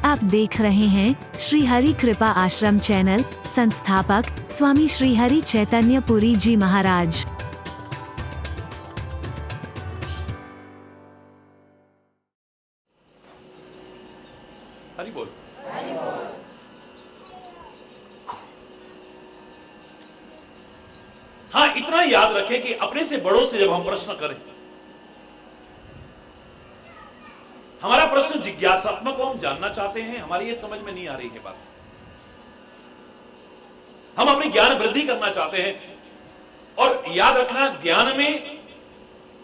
आप देख रहे हैं श्री हरि कृपा आश्रम चैनल। संस्थापक स्वामी श्री हरि चैतन्य पुरी जी महाराज। हरि बोल। हाँ, इतना याद रखें कि अपने से बड़ों से जब हम प्रश्न करें, हमारा प्रश्न जिज्ञासात्मक हो, हम जानना चाहते हैं, हमारी ये समझ में नहीं आ रही है बात, हम अपनी ज्ञान वृद्धि करना चाहते हैं। और याद रखना, ज्ञान में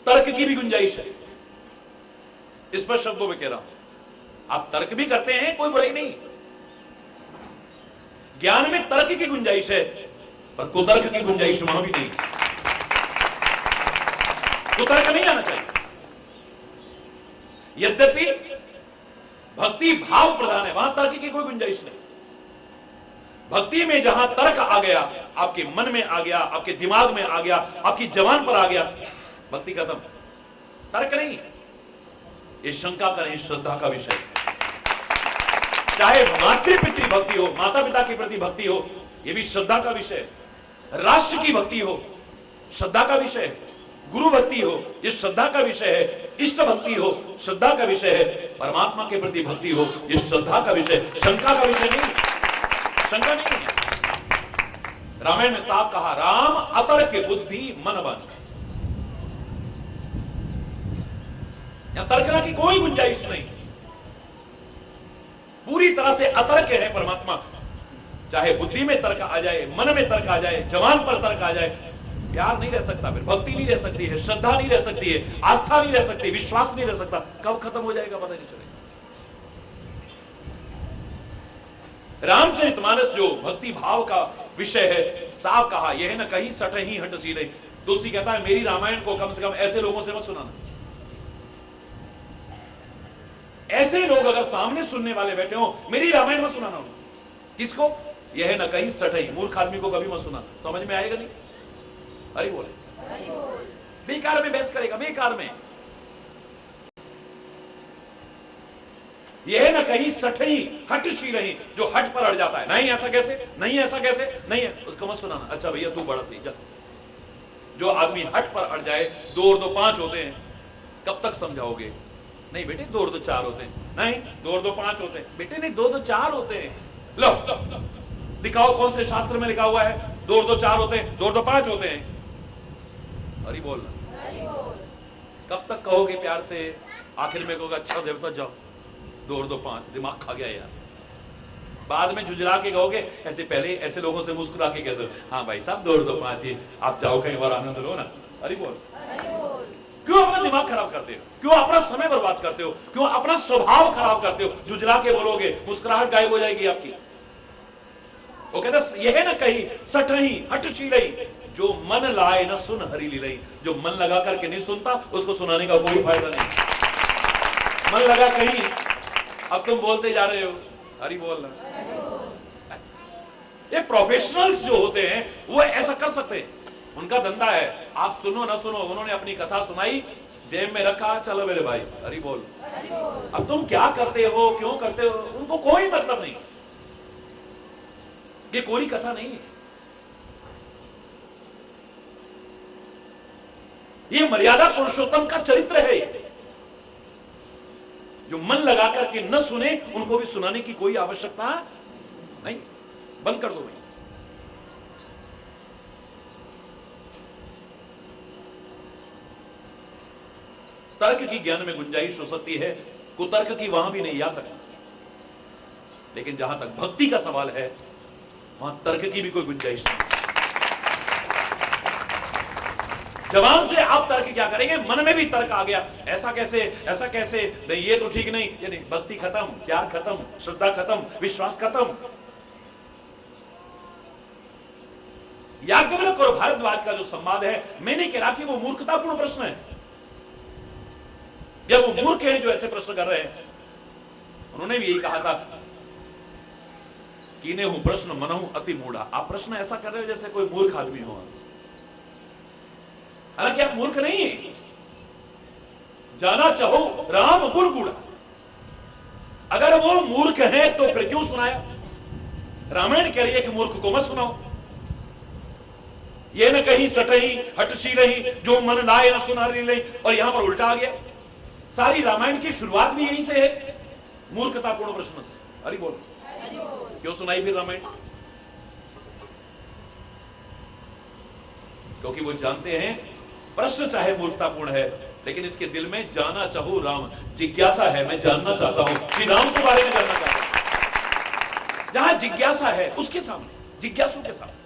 तर्क की भी गुंजाइश है। स्पष्ट शब्दों में कह रहा हूं, आप तर्क भी करते हैं, कोई बुराई नहीं। ज्ञान में तर्क की गुंजाइश है, पर कुतर्क की गुंजाइश वहां भी नहीं। कुतर्क नहीं आना चाहिए। यद्यपि भक्ति भाव प्रधान है, वहां तर्क की कोई गुंजाइश नहीं। भक्ति में जहां तर्क आ गया, आपके मन में आ गया, आपके दिमाग में आ गया, आपकी जबान पर आ गया, भक्ति खत्म। तर्क नहीं, ये शंका का नहीं, श्रद्धा का विषय। चाहे मातृपितृ भक्ति हो, माता पिता के प्रति भक्ति हो, यह भी श्रद्धा का विषय है। राष्ट्र की भक्ति हो, श्रद्धा का विषय है। गुरु भक्ति हो, यह श्रद्धा का विषय है। इष्ट भक्ति हो, श्रद्धा का विषय है। परमात्मा के प्रति भक्ति हो, यह श्रद्धा का विषय, शंका का विषय नहीं, शंका नहीं है। रामायण में साफ कहा, राम अतर्क बुद्धि मन बन। यहां तर्कना की कोई गुंजाइश नहीं, पूरी तरह से अतर्क है परमात्मा। चाहे बुद्धि में तर्क आ जाए, मन में तर्क आ जाए, जवान पर तर्क आ जाए, प्यार नहीं रह सकता, फिर भक्ति नहीं रह सकती है, श्रद्धा नहीं रह सकती है, आस्था नहीं रह सकती, विश्वास नहीं रह सकता। कब खत्म हो जाएगा पता नहीं चलेगा। रामचरितमानस जो भक्ति भाव का विषय है, साफ कहा, यह न कहीं सटही हटसी नहीं। तुलसी कहता है, मेरी रामायण को कम से कम ऐसे लोगों से मत सुनाना। ऐसे लोग अगर सामने सुनने वाले बैठे हो, मेरी रामायण मत सुनाना। किसको? यह न कहीं सटही, मूर्ख आदमी को कभी मत सुनाना, समझ में आएगा नहीं। हरि बोले। बेकार में बहस करेगा, बेकार में। यह न कहीं सटही हटशी नहीं, जो हट पर अड़ जाता है। नहीं ऐसा कैसे, नहीं ऐसा कैसे, नहीं है, उसको मत सुनाना। अच्छा भैया तू बड़ा सही जा। जो आदमी हट पर अड़ जाए, 2 और 2 5 होते हैं, कब तक समझाओगे? नहीं बेटे 2 और 2 4 होते हैं। नहीं 2 और 2 5 होते हैं। बेटे नहीं 2 और 2 4 होते हैं। लो दिखाओ कौन से शास्त्र में लिखा हुआ है 2 और 2 4 होते हैं, 2 और 2 5 होते हैं। हरि बोलना। कब तक कहोगे प्यार से? आखिर में कहोगे अच्छा देवता जाओ 2 और 2 5, दिमाग खा गया यार। बाद में झुंझला के कहोगे, ऐसे पहले ऐसे लोगों से मुस्कुरा के कहते हो, हाँ भाई साहब 2 और 2 5 ही, आप जाओ कहीं और आनंद लो ना। हरि बोल। क्यों अपना दिमाग खराब करते हो? क्यों अपना समय बर्बाद करते हो? क्यों अपना स्वभाव खराब करते हो? झुंझला के बोलोगे, मुस्कुराहट गायब हो जाएगी आपकी। वो कहते यह न कही सटही हटशी रही, जो मन लाए न सुन हरि लीलई। जो मन लगा करके नहीं सुनता, उसको सुनाने का कोई फायदा नहीं। मन लगा कहीं, अब तुम बोलते जा रहे हो, हरि बोलना। ये प्रोफेशनल्स जो होते हैं वो ऐसा कर सकते हैं, उनका धंधा है। आप सुनो ना सुनो, उन्होंने अपनी कथा सुनाई, जेब में रखा, चलो मेरे भाई हरि बोल। अब तुम क्या करते हो, क्यों करते हो, उनको कोई मतलब नहीं। ये कोरी कथा नहीं है, ये मर्यादा पुरुषोत्तम का चरित्र है। जो मन लगाकर के न सुने, उनको भी सुनाने की कोई आवश्यकता नहीं। बंद कर दो भाई। तर्क की ज्ञान में गुंजाइश हो सकती है, कुतर्क की वहां भी नहीं, याद रखना। लेकिन जहां तक भक्ति का सवाल है, वहां तर्क की भी कोई गुंजाइश नहीं। जवान से आप तर्क क्या करेंगे? मन में भी तर्क आ गया, ऐसा कैसे, ऐसा कैसे, नहीं ये तो ठीक नहीं, ये नहीं। भक्ति खत्म, प्यार खत्म, श्रद्धा खत्म, विश्वास खत्म। याज्ञवल्क्य और भारद्वाज का जो संवाद है, मैंने कहा कि वो मूर्खतापूर्ण प्रश्न है। जब वो मूर्ख हैं जो ऐसे प्रश्न कर रहे हैं, उन्होंने भी यही कहा था, कीने हूं प्रश्न मनहु अति मूढ़ा। आप प्रश्न ऐसा कर रहे हो जैसे कोई मूर्ख आदमी हो। हालांकि आप मूर्ख नहीं है। जाना चाहो राम गुण गुण। अगर वो मूर्ख है तो फिर क्यों सुनाया? रामायण कह रही है कि मूर्ख को मत सुनाओ। ये न कहीं सटही हटसी रही, जो मन लाए न सुनारी रही, और यहां पर उल्टा आ गया। सारी रामायण की शुरुआत भी यहीं से है, मूर्खतापूर्ण प्रश्न से। हरि बोल। क्यों सुनाई फिर रामायण? क्योंकि वो जानते हैं प्रश्न चाहे मूर्खतापूर्ण है, लेकिन इसके दिल में जाना चाहूं राम, जिज्ञासा है, मैं जानना चाहता हूं कि राम के बारे में जानना चाहता हूं। जहां जिज्ञासा है उसके सामने, जिज्ञासु के सामने,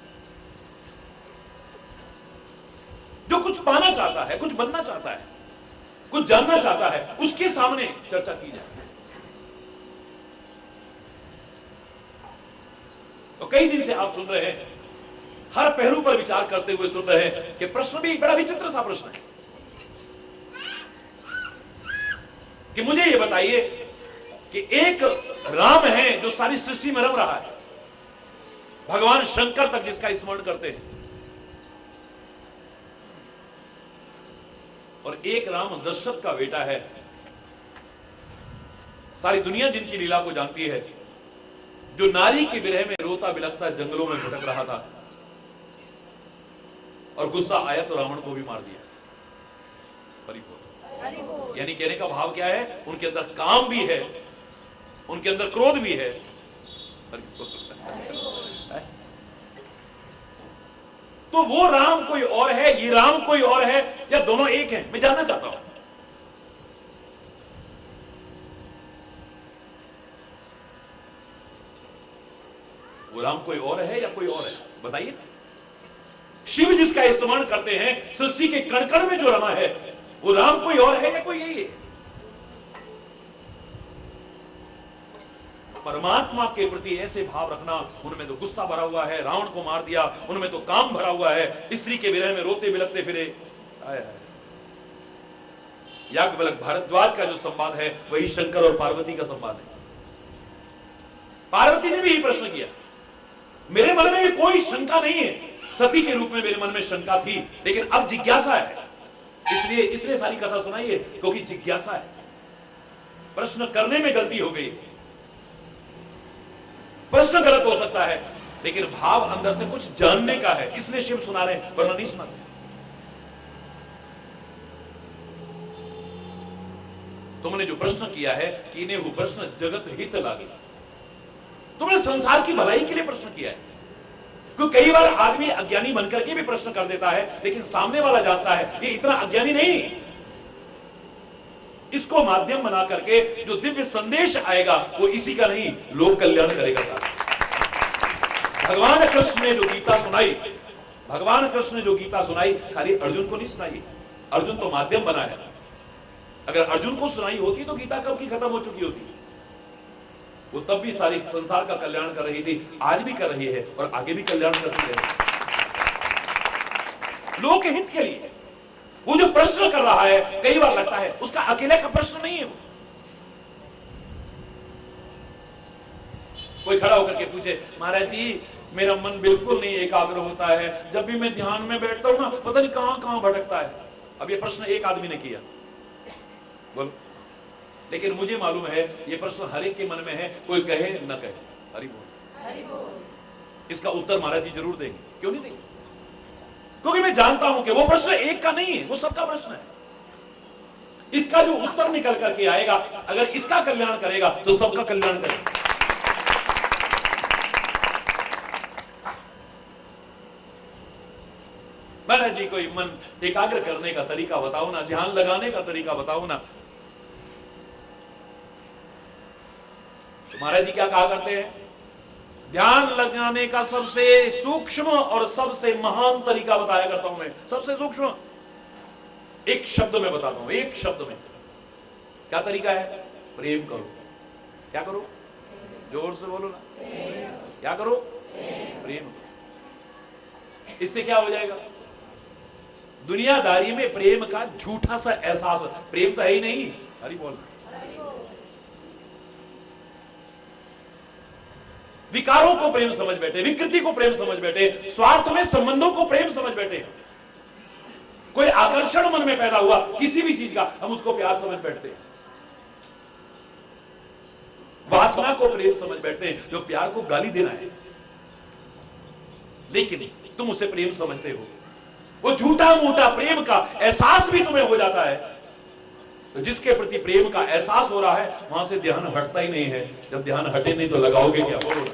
जो कुछ पाना चाहता है, कुछ बनना चाहता है, कुछ जानना चाहता है, उसके सामने चर्चा की जाए। तो कई दिन से आप सुन रहे हैं, हर पहलू पर विचार करते हुए सुन रहे हैं कि प्रश्न भी बड़ा विचित्र सा प्रश्न है कि मुझे यह बताइए कि एक राम है जो सारी सृष्टि में रम रहा है, भगवान शंकर तक जिसका स्मरण करते हैं, और एक राम दशरथ का बेटा है, सारी दुनिया जिनकी लीला को जानती है, जो नारी के विरह में रोता बिलखता जंगलों में भटक रहा था, और गुस्सा आया तो रावण को भी मार दिया। परिपूर्ण। यानी कहने का भाव क्या है? उनके अंदर काम भी है, उनके अंदर क्रोध भी है। तो वो राम कोई और है, ये राम कोई और है, या दोनों एक हैं? मैं जानना चाहता हूं। वो राम कोई और है या कोई और है? बताइए। शिव जिसका स्मरण करते हैं, सृष्टि के कण कण में जो रमा है, वो राम कोई और है या कोई यही है? परमात्मा के प्रति ऐसे भाव रखना, उनमें तो गुस्सा भरा हुआ है, रावण को मार दिया, उनमें तो काम भरा हुआ है, स्त्री के विरह में रोते बिलखते फिरे। याज्ञवल्क्य भारद्वाज का जो संवाद है वही शंकर और पार्वती का संवाद है। पार्वती ने भी यही प्रश्न किया, मेरे मन में भी कोई शंका नहीं है, सती के रूप में मेरे मन में शंका थी, लेकिन अब जिज्ञासा है, इसलिए सारी कथा सुनाई है, क्योंकि जिज्ञासा है। प्रश्न करने में गलती हो गई, प्रश्न गलत हो सकता है, लेकिन भाव अंदर से कुछ जानने का है, इसलिए शिव सुना रहे हैं, वरना नहीं सुनाते। तुमने जो प्रश्न किया है कि इन्हें वो प्रश्न जगत हित लागे, तुमने संसार की भलाई के लिए प्रश्न किया है। क्योंकि कई बार आदमी अज्ञानी बनकर के भी प्रश्न कर देता है, लेकिन सामने वाला जानता है ये इतना अज्ञानी नहीं, इसको माध्यम बना करके जो दिव्य संदेश आएगा वो इसी का नहीं, लोक कल्याण करेगा सारा। भगवान कृष्ण ने जो गीता सुनाई, भगवान कृष्ण ने जो गीता सुनाई, खाली अर्जुन को नहीं सुनाई, अर्जुन तो माध्यम बना है। अगर अर्जुन को सुनाई होती तो गीता कब की खत्म हो चुकी होती। वो तब भी सारी संसार का कल्याण कर रही थी, आज भी कर रही है और आगे भी कल्याण करती है, लोक हित के लिए। वो जो प्रश्न कर रहा है, कई बार लगता है उसका अकेले का प्रश्न नहीं है। कोई खड़ा होकर के पूछे, महाराज जी मेरा मन बिल्कुल नहीं एकाग्र होता है, जब भी मैं ध्यान में बैठता हूं ना पता नहीं कहां कहां भटकता है। अब ये प्रश्न एक आदमी ने किया, बोलो, लेकिन मुझे मालूम है ये प्रश्न हर एक के मन में है, कोई कहे न कहे। हरि बोल। इसका उत्तर महाराज जी जरूर देंगे, क्यों नहीं देंगे? क्योंकि मैं जानता हूं कि वो प्रश्न एक का नहीं है, वो सबका प्रश्न है। इसका जो उत्तर निकल करके आएगा, अगर इसका कल्याण करेगा तो सबका कल्याण करेगा। महाराज जी कोई मन एकाग्र करने का तरीका बताओ ना, ध्यान लगाने का तरीका बताओ ना। तो महाराज जी क्या कहा करते हैं, ध्यान लगाने का सबसे सूक्ष्म और सबसे महान तरीका बताया करता हूं मैं। सबसे सूक्ष्म एक शब्द में बताता हूं, एक शब्द में। क्या तरीका है? प्रेम करो। क्या करो? जोर से बोलो ना, क्या करो? प्रेम करो। इससे क्या हो जाएगा? दुनियादारी में प्रेम का झूठा सा एहसास, प्रेम तो है ही नहीं। हरि बोल। विकारों को प्रेम समझ बैठे, विकृति को प्रेम समझ बैठे, स्वार्थ में संबंधों को प्रेम समझ बैठे। कोई आकर्षण मन में पैदा हुआ किसी भी चीज का, हम उसको प्यार समझ बैठते हैं। वासना को प्रेम समझ बैठते हैं, जो प्यार को गाली देना है, लेकिन तुम उसे प्रेम समझते हो। वो झूठा मूठा प्रेम का एहसास भी तुम्हें हो जाता है। तो जिसके प्रति प्रेम का एहसास हो रहा है, वहां से ध्यान हटता ही नहीं है। जब ध्यान हटे नहीं तो लगाओगे क्या? बोलो।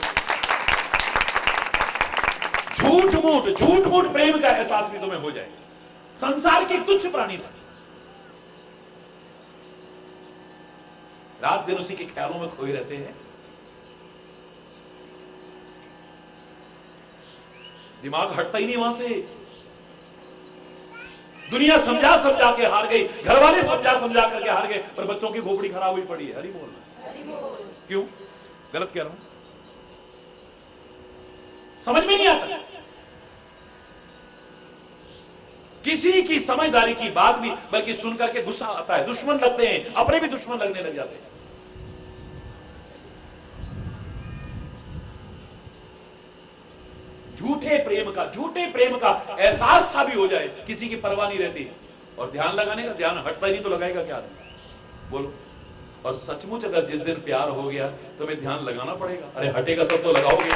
झूठ मूठ प्रेम का एहसास भी तुम्हें हो जाए, संसार के तुच्छ प्राणी से रात दिन उसी के ख्यालों में खोए रहते हैं। दिमाग हटता ही नहीं वहां से। दुनिया समझा समझा के हार गई, घर वाले समझा समझा करके हार गए, पर बच्चों की खोपड़ी खराब हुई पड़ी है। हरि बोल। क्यों? गलत कह रहा हूं? समझ में नहीं आता। किसी की समझदारी की बात भी बल्कि सुन करके गुस्सा आता है, दुश्मन लगते हैं, अपने भी दुश्मन लगने लग जाते हैं। झूठे प्रेम का एहसास सा भी हो जाए, किसी की परवाह नहीं रहती। और ध्यान लगाने का, ध्यान हटता ही नहीं तो लगाएगा क्या आदमी? बोलो। और सचमुच अगर जिस दिन प्यार हो गया तुम्हें ध्यान लगाना पड़ेगा। अरे हटेगा तब तो लगाओगे।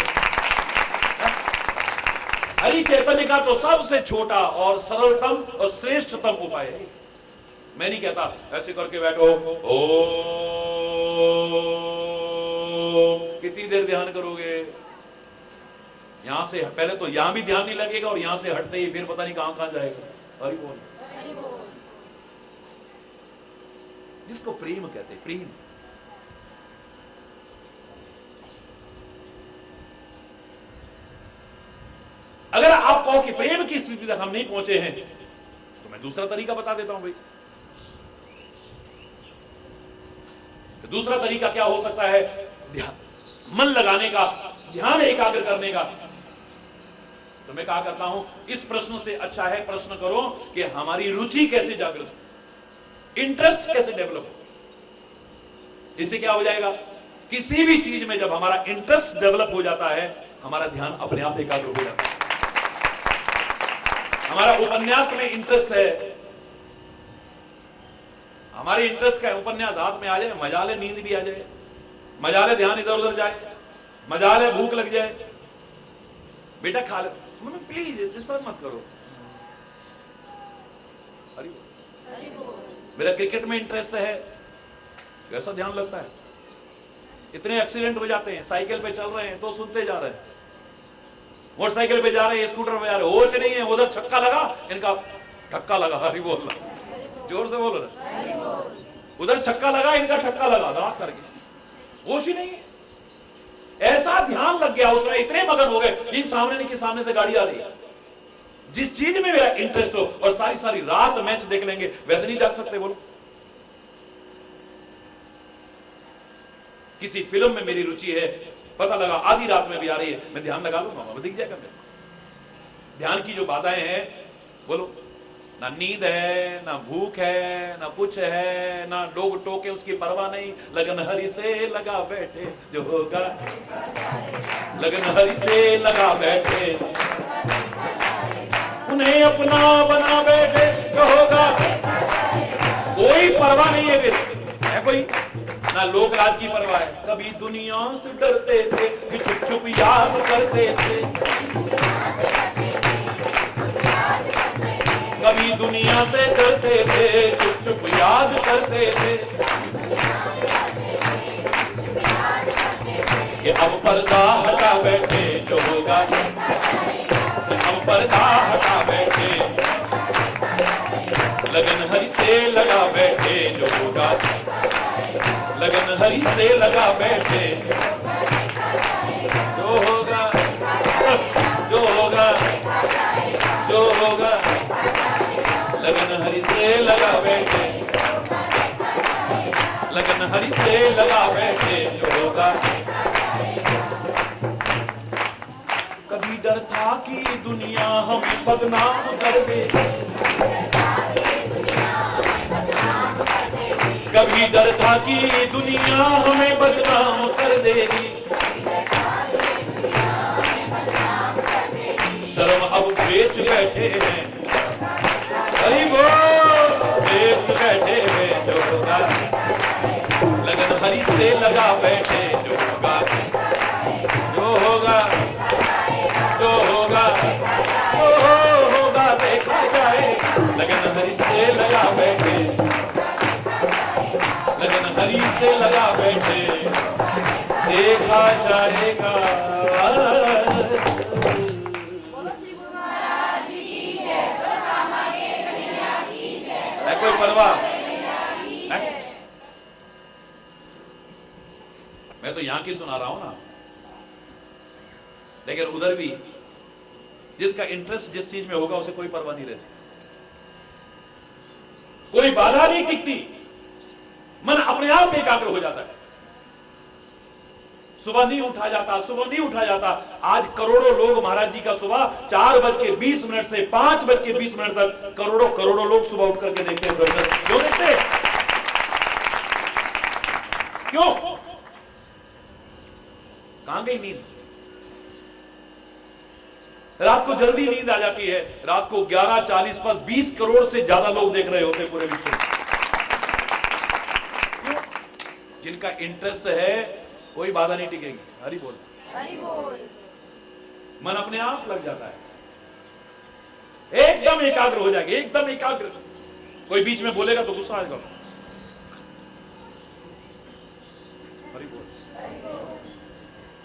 हरि चैतन्य का तो सबसे छोटा और सरलतम और श्रेष्ठतम उपाय है। मैं नहीं कहता ऐसे करके बैठो, ओ कितनी देर ध्यान करोगे? यहां से पहले तो यहां भी ध्यान नहीं लगेगा, और यहां से हटते ही फिर पता नहीं कहां कहां जाएगा। हरि बोल। जिसको प्रेम कहते हैं, प्रेम। अगर आप कहो कि प्रेम की स्थिति तक हम नहीं पहुंचे हैं, तो मैं दूसरा तरीका बता देता हूं भाई। दूसरा तरीका क्या हो सकता है? मन लगाने का, ध्यान एकाग्र करने का। तो मैं कहा करता हूं, इस प्रश्न से अच्छा है प्रश्न करो कि हमारी रुचि कैसे जागृत हो, इंटरेस्ट कैसे डेवलप हो। इससे क्या हो जाएगा? किसी भी चीज में जब हमारा इंटरेस्ट डेवलप हो जाता है, हमारा ध्यान अपने आप एकाग्र हो जाता है। हमारा उपन्यास में इंटरेस्ट है, हमारे इंटरेस्ट का उपन्यास हाथ में आ जाए, मजा ले नींद भी आ जाए, मजा ले ध्यान इधर उधर जाए, मजा ले भूख लग जाए, बेटा खा ले, मम्मी प्लीज डिस्टर्ब मत करो। मेरा क्रिकेट में इंटरेस्ट है, कैसा ध्यान लगता है। इतने एक्सीडेंट हो जाते हैं, साइकिल पे चल रहे हैं तो सुनते जा रहे हैं, मोटरसाइकिल पे जा रहे हैं, स्कूटर पे जा रहे हैं, होश नहीं है, उधर छक्का लगा, इनका ठक्का लगा। हरि बोल, जोर से बोलो ना। उधर छक्का लगा, इनका ठक्का लगा, रात करके होश ही नहीं है। ऐसा ध्यान लग गया उसमें, इतने मगन हो गए, ये सामने नहीं कि सामने से गाड़ी आ रही है। जिस चीज में मेरा इंटरेस्ट हो, और सारी सारी रात मैच देख लेंगे, वैसे नहीं जाग सकते। बोलो। किसी फिल्म में मेरी रुचि है, पता लगा आधी रात में भी आ रही है, मैं ध्यान लगा लूंगा, वो दिख जाएगा। ध्यान की जो बाधाएं हैं, बोलो, ना नींद है, ना भूख है, ना कुछ है, ना लोग टोके उसकी परवाह नहीं। लगन हरि से लगा बैठे जो होगा, लगन हरि से लगा बैठे, उन्हें अपना बना बैठे जो होगा। कोई परवाह नहीं है, फिर है कोई ना लोक राज की परवाह है। कभी दुनिया से डरते थे कि छुप छुप याद करते थे, कभी दुनिया से डरते थे, चुप चुप याद करते थे कि अब पर्दा हटा बैठे जो होगा, अब पर्दा हटा बैठे, लगन हरि से लगा बैठे जो होगा, लगन हरि से लगा बैठे जो होगा, जो होगा, जो होगा, लगन हरि से लगा बैठे, लगन हरि से लगा बैठे जो होगा। कभी डर था कि दुनिया हमें बदनाम कर दे, कभी डर था कि दुनिया हमें बदनाम कर देगी, शर्म अब बेच बैठे हैं, हरि बोल, बेच बैठे हैं जो होगा, लगन हरि से लगा बैठे, जो होगा जो होगा जो होगा जो होगा देखा जाए। लगन हरि से लगा बैठे, लगन हरि से लगा बैठे, देखा जाएगा। है कोई परवाह? मैं तो यहां की सुना रहा हूं ना, लेकिन उधर भी जिसका इंटरेस्ट जिस चीज में होगा उसे कोई परवाह नहीं रहती, कोई बाधा नहीं टिकती, मन अपने आप एकाग्र हो जाता है। सुबह नहीं उठा जाता, सुबह नहीं उठा जाता। आज करोड़ों लोग महाराज जी का सुबह 4:20 से 5:20 तक करोड़ों करोड़ों लोग सुबह उठ करके देखते हैं प्रवचन। क्यों देखते हैं? क्यों? कहां गई नींद? रात को जल्दी नींद आ जाती है। रात को 11:40 पर 20 करोड़ से ज्यादा लोग देख रहे होते पूरे विश्व में। क्यों? जिनका इंटरेस्ट है कोई बाधा नहीं टिकेगी। हरि बोल, हरि बोल। मन अपने आप लग जाता है, एकदम एकाग्र हो जाएगा, एकदम एकाग्र। कोई बीच में बोलेगा तो गुस्सा आएगा। हरि बोल।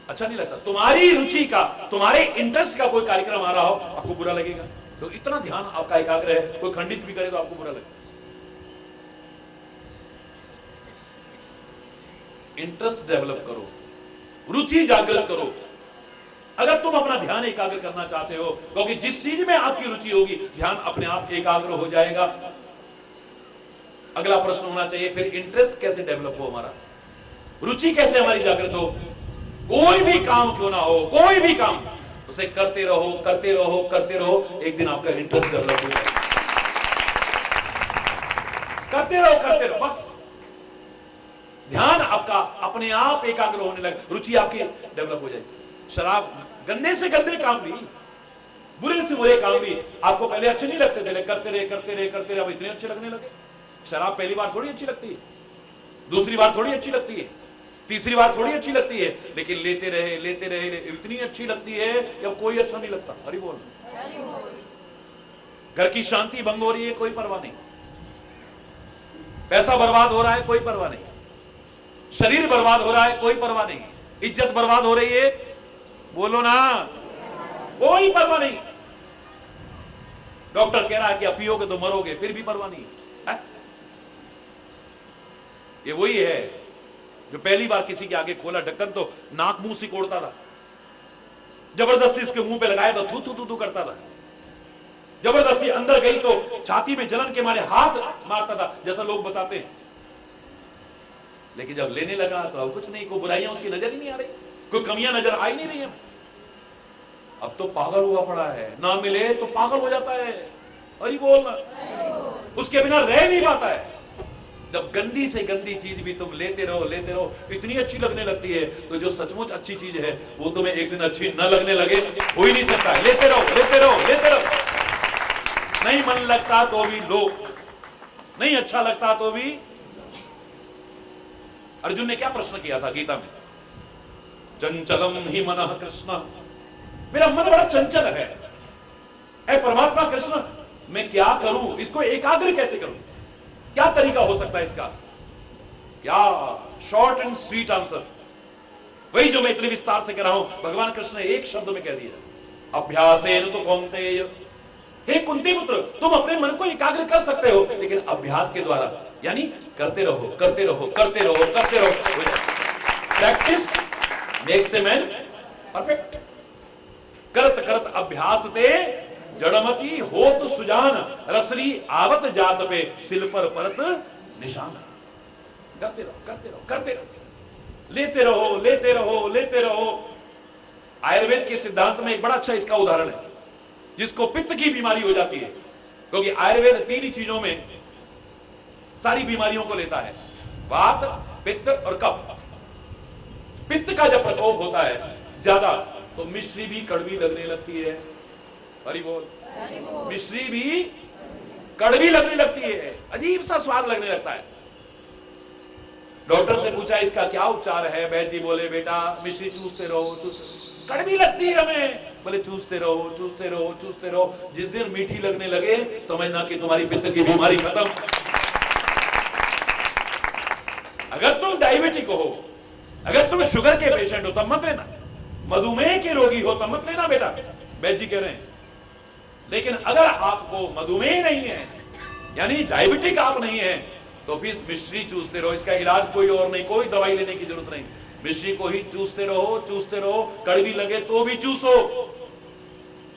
अच्छा नहीं लगता? तुम्हारी रुचि का, तुम्हारे इंटरेस्ट का कोई कार्यक्रम आ रहा हो, आपको बुरा लगेगा? तो इतना ध्यान आपका एकाग्र है, कोई खंडित भी करे तो आपको बुरा लगेगा। इंटरेस्ट डेवलप करो, रुचि जागृत करो। अगर तुम अपना ध्यान एकाग्र करना चाहते हो, क्योंकि जिस चीज में आपकी रुचि होगी ध्यान अपने आप एकाग्र हो जाएगा। अगला प्रश्न होना चाहिए फिर इंटरेस्ट कैसे डेवलप हो, हमारा रुचि कैसे हमारी जागृत हो। कोई भी काम क्यों ना हो, कोई भी काम, उसे करते रहो करते रहो करते रहो, एक दिन आपका इंटरेस्ट डेवलप हो जाएगा। करते रहो बस। ध्यान आपका अपने आप एकाग्र होने लगे, रुचि आपकी डेवलप हो जाएगी। शराब, गंदे से गंदे काम भी, बुरे से बुरे काम भी आपको पहले अच्छे नहीं लगते थे, करते रहे अब इतने अच्छे लगने लगे। शराब पहली बार थोड़ी अच्छी लगती है, दूसरी बार थोड़ी अच्छी लगती है, तीसरी बार थोड़ी अच्छी लगती है, लेकिन लेते रहे इतनी अच्छी लगती है या कोई अच्छा नहीं लगता। हरि बोल। घर की शांति भंग हो रही है, कोई परवाह नहीं। पैसा बर्बाद हो रहा है, कोई परवाह नहीं। शरीर बर्बाद हो रहा है, कोई परवाह नहीं। इज्जत बर्बाद हो रही है, बोलो ना, कोई परवाह नहीं। डॉक्टर कह रहा है कि अब पियोगे तो मरोगे, फिर भी परवाह नहीं है। ये वही है जो पहली बार किसी के आगे खोला ढक्कन तो नाक मुंह सिकोड़ता था, जबरदस्ती उसके मुंह पे लगाया तो थू थू थू करता था, जबरदस्ती अंदर गई तो छाती में जलन के मारे हाथ मारता था, जैसा लोग बताते हैं। लेकिन जब लेने लगा तो अब कुछ नहीं, कोई बुराइयां उसकी नजर ही नहीं आ रही, कोई कमियां नजर आ ही नहीं रही। अब तो पागल हुआ पड़ा है, ना मिले तो पागल हो जाता है। अरे बोलना, उसके बिना रह नहीं पाता है। जब गंदी से गंदी चीज भी तुम लेते रहो इतनी अच्छी लगने लगती है, तो जो सचमुच अच्छी चीज है वो तुम्हें एक दिन अच्छी न लगने लगे, हो ही नहीं सकता है। लेते रहो। नहीं मन लगता तो भी लो, नहीं अच्छा लगता तो भी। अर्जुन ने क्या प्रश्न किया था गीता में? चंचलम ही मनः कृष्ण, मेरा मन बड़ा चंचल है। ऐ परमात्मा कृष्ण, मैं क्या करूं, इसको एकाग्र कैसे करूं? क्या तरीका हो सकता है इसका? क्या शॉर्ट एंड स्वीट आंसर, वही जो मैं इतने विस्तार से कह रहा हूं, भगवान कृष्ण ने एक शब्द में कह दिया, अभ्यासेन तो कौन्तेय। हे कुंती पुत्र, तुम अपने मन को एकाग्र कर सकते हो, लेकिन अभ्यास के द्वारा, यानी करते रहो। Practice makes a man perfect. करत अभ्यास ते जड़मती होत सुजान, रसरी आवत जात पे सिल पर परत निशान। करते रहो, लेते रहो। आयुर्वेद के सिद्धांत में एक बड़ा अच्छा इसका उदाहरण है, जिसको पित्त की बीमारी हो जाती है, क्योंकि आयुर्वेद 3 ही चीजों में सारी बीमारियों को लेता है, वात, पित्त और कफ। पित्त का जब प्रकोप होता है ज्यादा तो मिश्री भी कड़वी लगने लगती है। हरि बोल। मिश्री भी कड़वी लगने लगती है, अजीब सा स्वाद लगने लगता है। डॉक्टर से पूछा इसका क्या उपचार है, वैद्य जी बोले बेटा मिश्री चूसते रहो, चूसते रहो। कड़वी लगती है हमें, बोले चूसते रहो, चूसते रहो, चूसते रहो। जिस दिन मीठी लगने लगे समझना कि तुम्हारी पित्त की बीमारी खत्म। अगर तुम डायबिटिक हो, अगर तुम शुगर के पेशेंट हो तब मत लेना, मधुमेह के रोगी हो तब मत लेना बेटा, वैद्य जी कह रहे हैं। लेकिन अगर आपको मधुमेह नहीं है, यानी डायबिटिक आप नहीं है, तो फिर मिश्री चूसते रहो। इसका इलाज कोई और नहीं, कोई दवाई लेने की जरूरत नहीं, मिश्री को ही चूसते रहो, चूसते रहो। कड़वी लगे तो भी चूसो,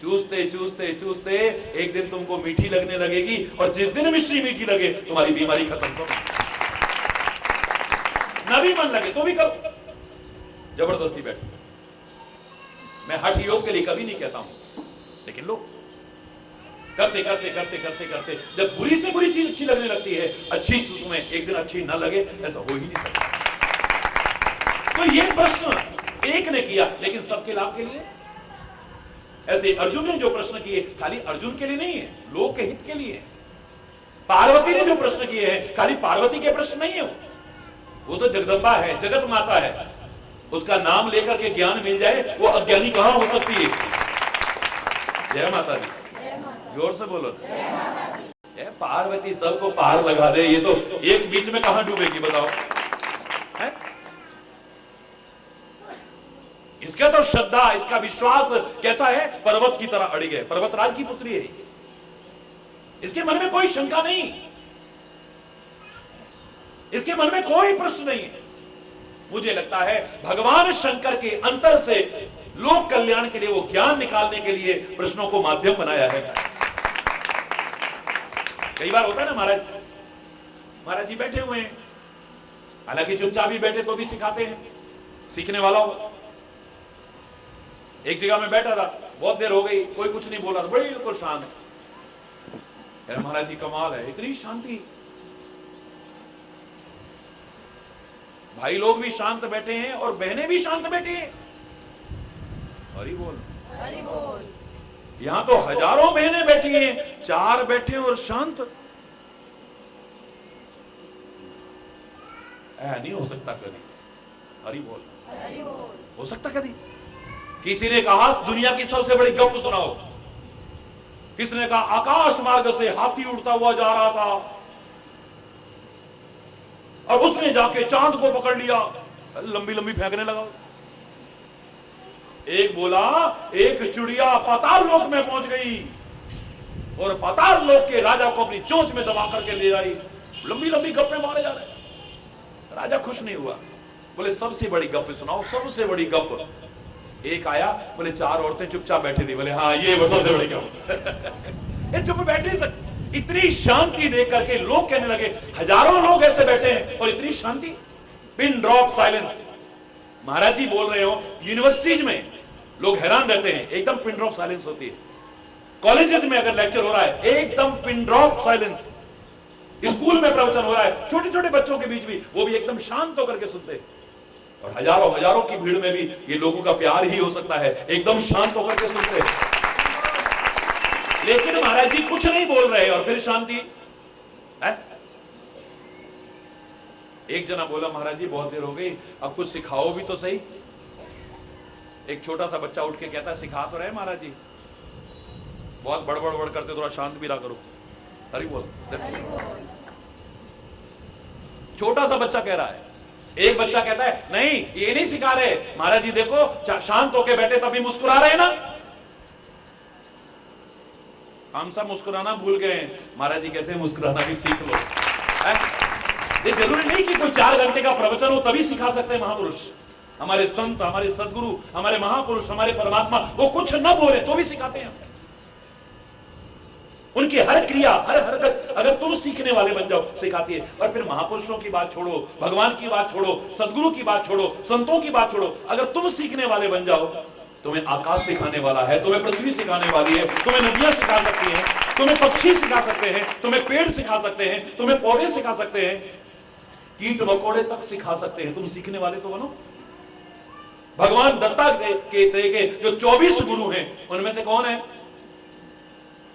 चूसते चूसते चूसते एक दिन तुमको मीठी लगने लगेगी, और जिस दिन मिश्री मीठी लगे तुम्हारी बीमारी खत्म। सब ना भी मन लगे तो भी करो, जबरदस्ती बैठो। मैं हठ योग के लिए कभी नहीं कहता हूं, लेकिन लोग करते करते करते करते करते जब बुरी से बुरी चीज अच्छी लगने लगती है, अच्छी तुम्हें एक दिन अच्छी ना लगे, ऐसा हो ही नहीं सकता। तो ये प्रश्न एक ने किया, लेकिन सबके लाभ के लिए। ऐसे अर्जुन ने जो प्रश्न किए खाली अर्जुन के लिए नहीं है, लोक के हित के लिए है। पार्वती ने जो प्रश्न किए हैं खाली पार्वती के प्रश्न नहीं है, वो तो जगदम्बा है, जगत माता है। उसका नाम लेकर के ज्ञान मिल जाए, वो अज्ञानी कहां हो सकती है। जय माता दी, जोर से बोलो। पार्वती सबको पार लगा दे, ये तो एक बीच में कहां डूबेगी बताओ है? इसका तो श्रद्धा, इसका विश्वास कैसा है, पर्वत की तरह अड़िग है। पर्वतराज की पुत्री है, इसके मन में कोई शंका नहीं, इसके मन में कोई प्रश्न नहीं है। मुझे लगता है भगवान शंकर के अंतर से लोक कल्याण के लिए, वो ज्ञान निकालने के लिए प्रश्नों को माध्यम बनाया है। कई बार होता है ना, महाराज जी बैठे हुए हैं, हालांकि चुपचाप ही बैठे तो भी सिखाते हैं, सीखने वाला हो। एक जगह में बैठा था, बहुत देर हो गई, कोई कुछ नहीं बोला, बिल्कुल शांत। महाराज जी कमाल है, इतनी शांति। भाई लोग भी शांत बैठे हैं और बहनें भी शांत बैठी हैं। हरि बोल, हरि बोल। यहां तो हजारों बहनें बैठी हैं, चार बैठे और शांत। ऐसा नहीं हो सकता कभी। हरि बोल, हरि बोल। हो सकता कभी? किसी ने कहा दुनिया की सबसे बड़ी गप सुनाओ, किसने कहा आकाश मार्ग से हाथी उड़ता हुआ जा रहा था और उसने जाके चांद को पकड़ लिया, लंबी लंबी फेंकने लगा। एक बोला एक चिड़िया पाताल लोक में पहुंच गई और पाताल लोक के राजा को अपनी चोंच में दबा करके ले आई। लंबी लंबी गप्पे मारे जा रहे। राजा खुश नहीं हुआ, बोले सबसे बड़ी गप सुनाओ, सबसे बड़ी गप। एक आया, बोले चार औरतें चुपचाप बैठी थी, बोले हाँ ये वो सबसे बड़ी गप। ये चुप बैठ नहीं सकती। इतनी शांति देख करके लोग कहने लगे, हजारों लोग ऐसे बैठे हैं और इतनी शांति, पिन ड्रॉप साइलेंस। महाराज जी बोल रहे हो, यूनिवर्सिटीज में लोग हैरान रहते हैं, एकदम पिन ड्रॉप साइलेंस होती है। कॉलेजेस में अगर लेक्चर हो रहा है, एकदम पिन ड्रॉप साइलेंस। स्कूल में प्रवचन हो रहा है, छोटे छोटे बच्चों के बीच भी, वो भी एकदम शांत होकर के सुनते हैं। और हजारों हजारों की भीड़ में भी ये लोगों का प्यार ही हो सकता है, एकदम शांत होकर के सुनते हैं। लेकिन महाराज जी कुछ नहीं बोल रहे और फिर शांति है? एक जना बोला महाराज जी बहुत देर हो गई, अब कुछ सिखाओ भी तो सही। एक छोटा सा बच्चा उठ के कहता है सिखा तो रहे महाराज जी, बहुत बड़बड़ करते, थोड़ा शांत भी रहा करो। हरि बोल। छोटा सा बच्चा कह रहा है। एक बच्चा कहता है नहीं ये नहीं सिखा रहे महाराज जी, देखो शांत होके बैठे तभी मुस्कुरा रहे ना। हम सब मुस्कुराना भूल गए हैं, महाराज जी कहते हैं मुस्कुराना भी सीख लो। ये जरूरी नहीं कि कोई 4 घंटे का प्रवचन हो तभी सिखा सकते हैं महापुरुष। हमारे संत, हमारे सदगुरु, हमारे महापुरुष, हमारे परमात्मा, वो कुछ न बोले तो भी सिखाते हैं। उनकी हर क्रिया, हर हरकत अगर तुम सीखने वाले बन जाओ सिखाती है। और फिर महापुरुषों की बात छोड़ो, भगवान की बात छोड़ो, सदगुरु की बात छोड़ो, संतों की बात छोड़ो, अगर तुम सीखने वाले बन जाओ, तुम्हें आकाश सिखाने वाला है, तुम्हें पृथ्वी सिखाने वाली है, तुम्हें नदियां सिखा सकती हैं, तुम्हें पक्षी सिखा सकते हैं, तुम्हें पेड़ सिखा सकते हैं, तुम्हें पौधे सिखा सकते हैं, कीट मकोड़े तक सिखा सकते हैं। तुम सीखने वाले तो बनो। भगवान दत्ता के जो 24 गुरु हैं उनमें से कौन है?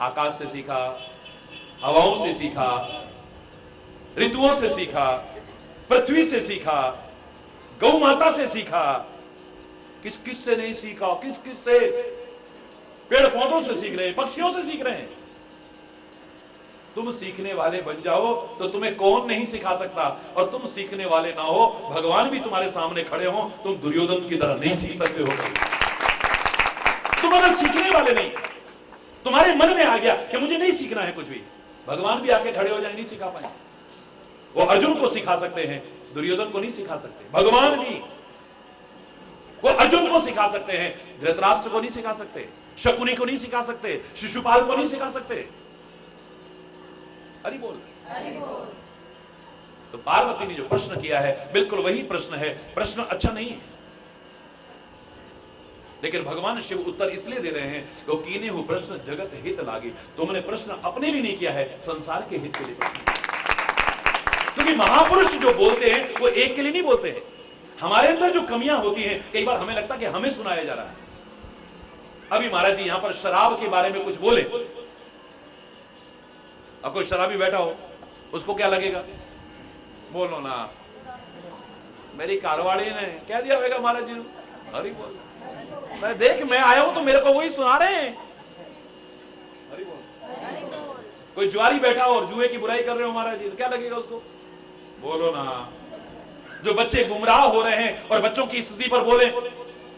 आकाश से सीखा, हवाओं से सीखा, ऋतुओं से सीखा, पृथ्वी से सीखा, गौ माता से सीखा, किस किस से नहीं सीखा, किस किस से? पेड़ पौधों से सीख रहे हैं, पक्षियों से सीख रहे हैं। तुम सीखने वाले बन जाओ तो तुम्हें कौन नहीं सिखा सकता, और तुम सीखने वाले ना हो, भगवान भी तुम्हारे सामने खड़े हो, तुम दुर्योधन की तरह नहीं सीख सकते हो। तुम अगर सीखने वाले नहीं, तुम्हारे मन में आ गया कि मुझे नहीं सीखना है कुछ भी, भगवान भी आके खड़े हो जाए, नहीं सिखा पाए। वो अर्जुन को सिखा सकते हैं, दुर्योधन को नहीं सिखा सकते। भगवान भी वो अर्जुन को सिखा सकते हैं, धृतराष्ट्र को नहीं सिखा सकते, शकुनी को नहीं सिखा सकते, शिशुपाल को नहीं सिखा सकते। हरि बोल। तो पार्वती ने जो प्रश्न किया है बिल्कुल वही प्रश्न है, प्रश्न अच्छा नहीं है, लेकिन भगवान शिव उत्तर इसलिए दे रहे हैं कि कीने हु प्रश्न जगत हित लागी। तुमने प्रश्न अपने लिए नहीं किया है, संसार के हित के लिए प्रश्न। क्योंकि महापुरुष जो बोलते हैं वो एक के लिए नहीं बोलते हैं। हमारे अंदर जो कमियां होती हैं, कई बार हमें लगता है कि हमें सुनाया जा रहा है। अभी महाराज जी यहां पर शराब के बारे में कुछ बोले, अब कोई शराबी बैठा हो, उसको क्या लगेगा? बोलो ना, मेरी कारवाड़ी ने कह दिया होगा महाराज जी। हरि बोल। मैं देख, मैं आया हूं तो मेरे को वही सुना रहे हैं। हरि बोल। कोई जुआरी बैठा हो और जुए की बुराई कर रहे हो महाराज जी, तो क्या लगेगा उसको? बोलो ना। जो बच्चे गुमराह हो रहे हैं और बच्चों की स्थिति पर बोले,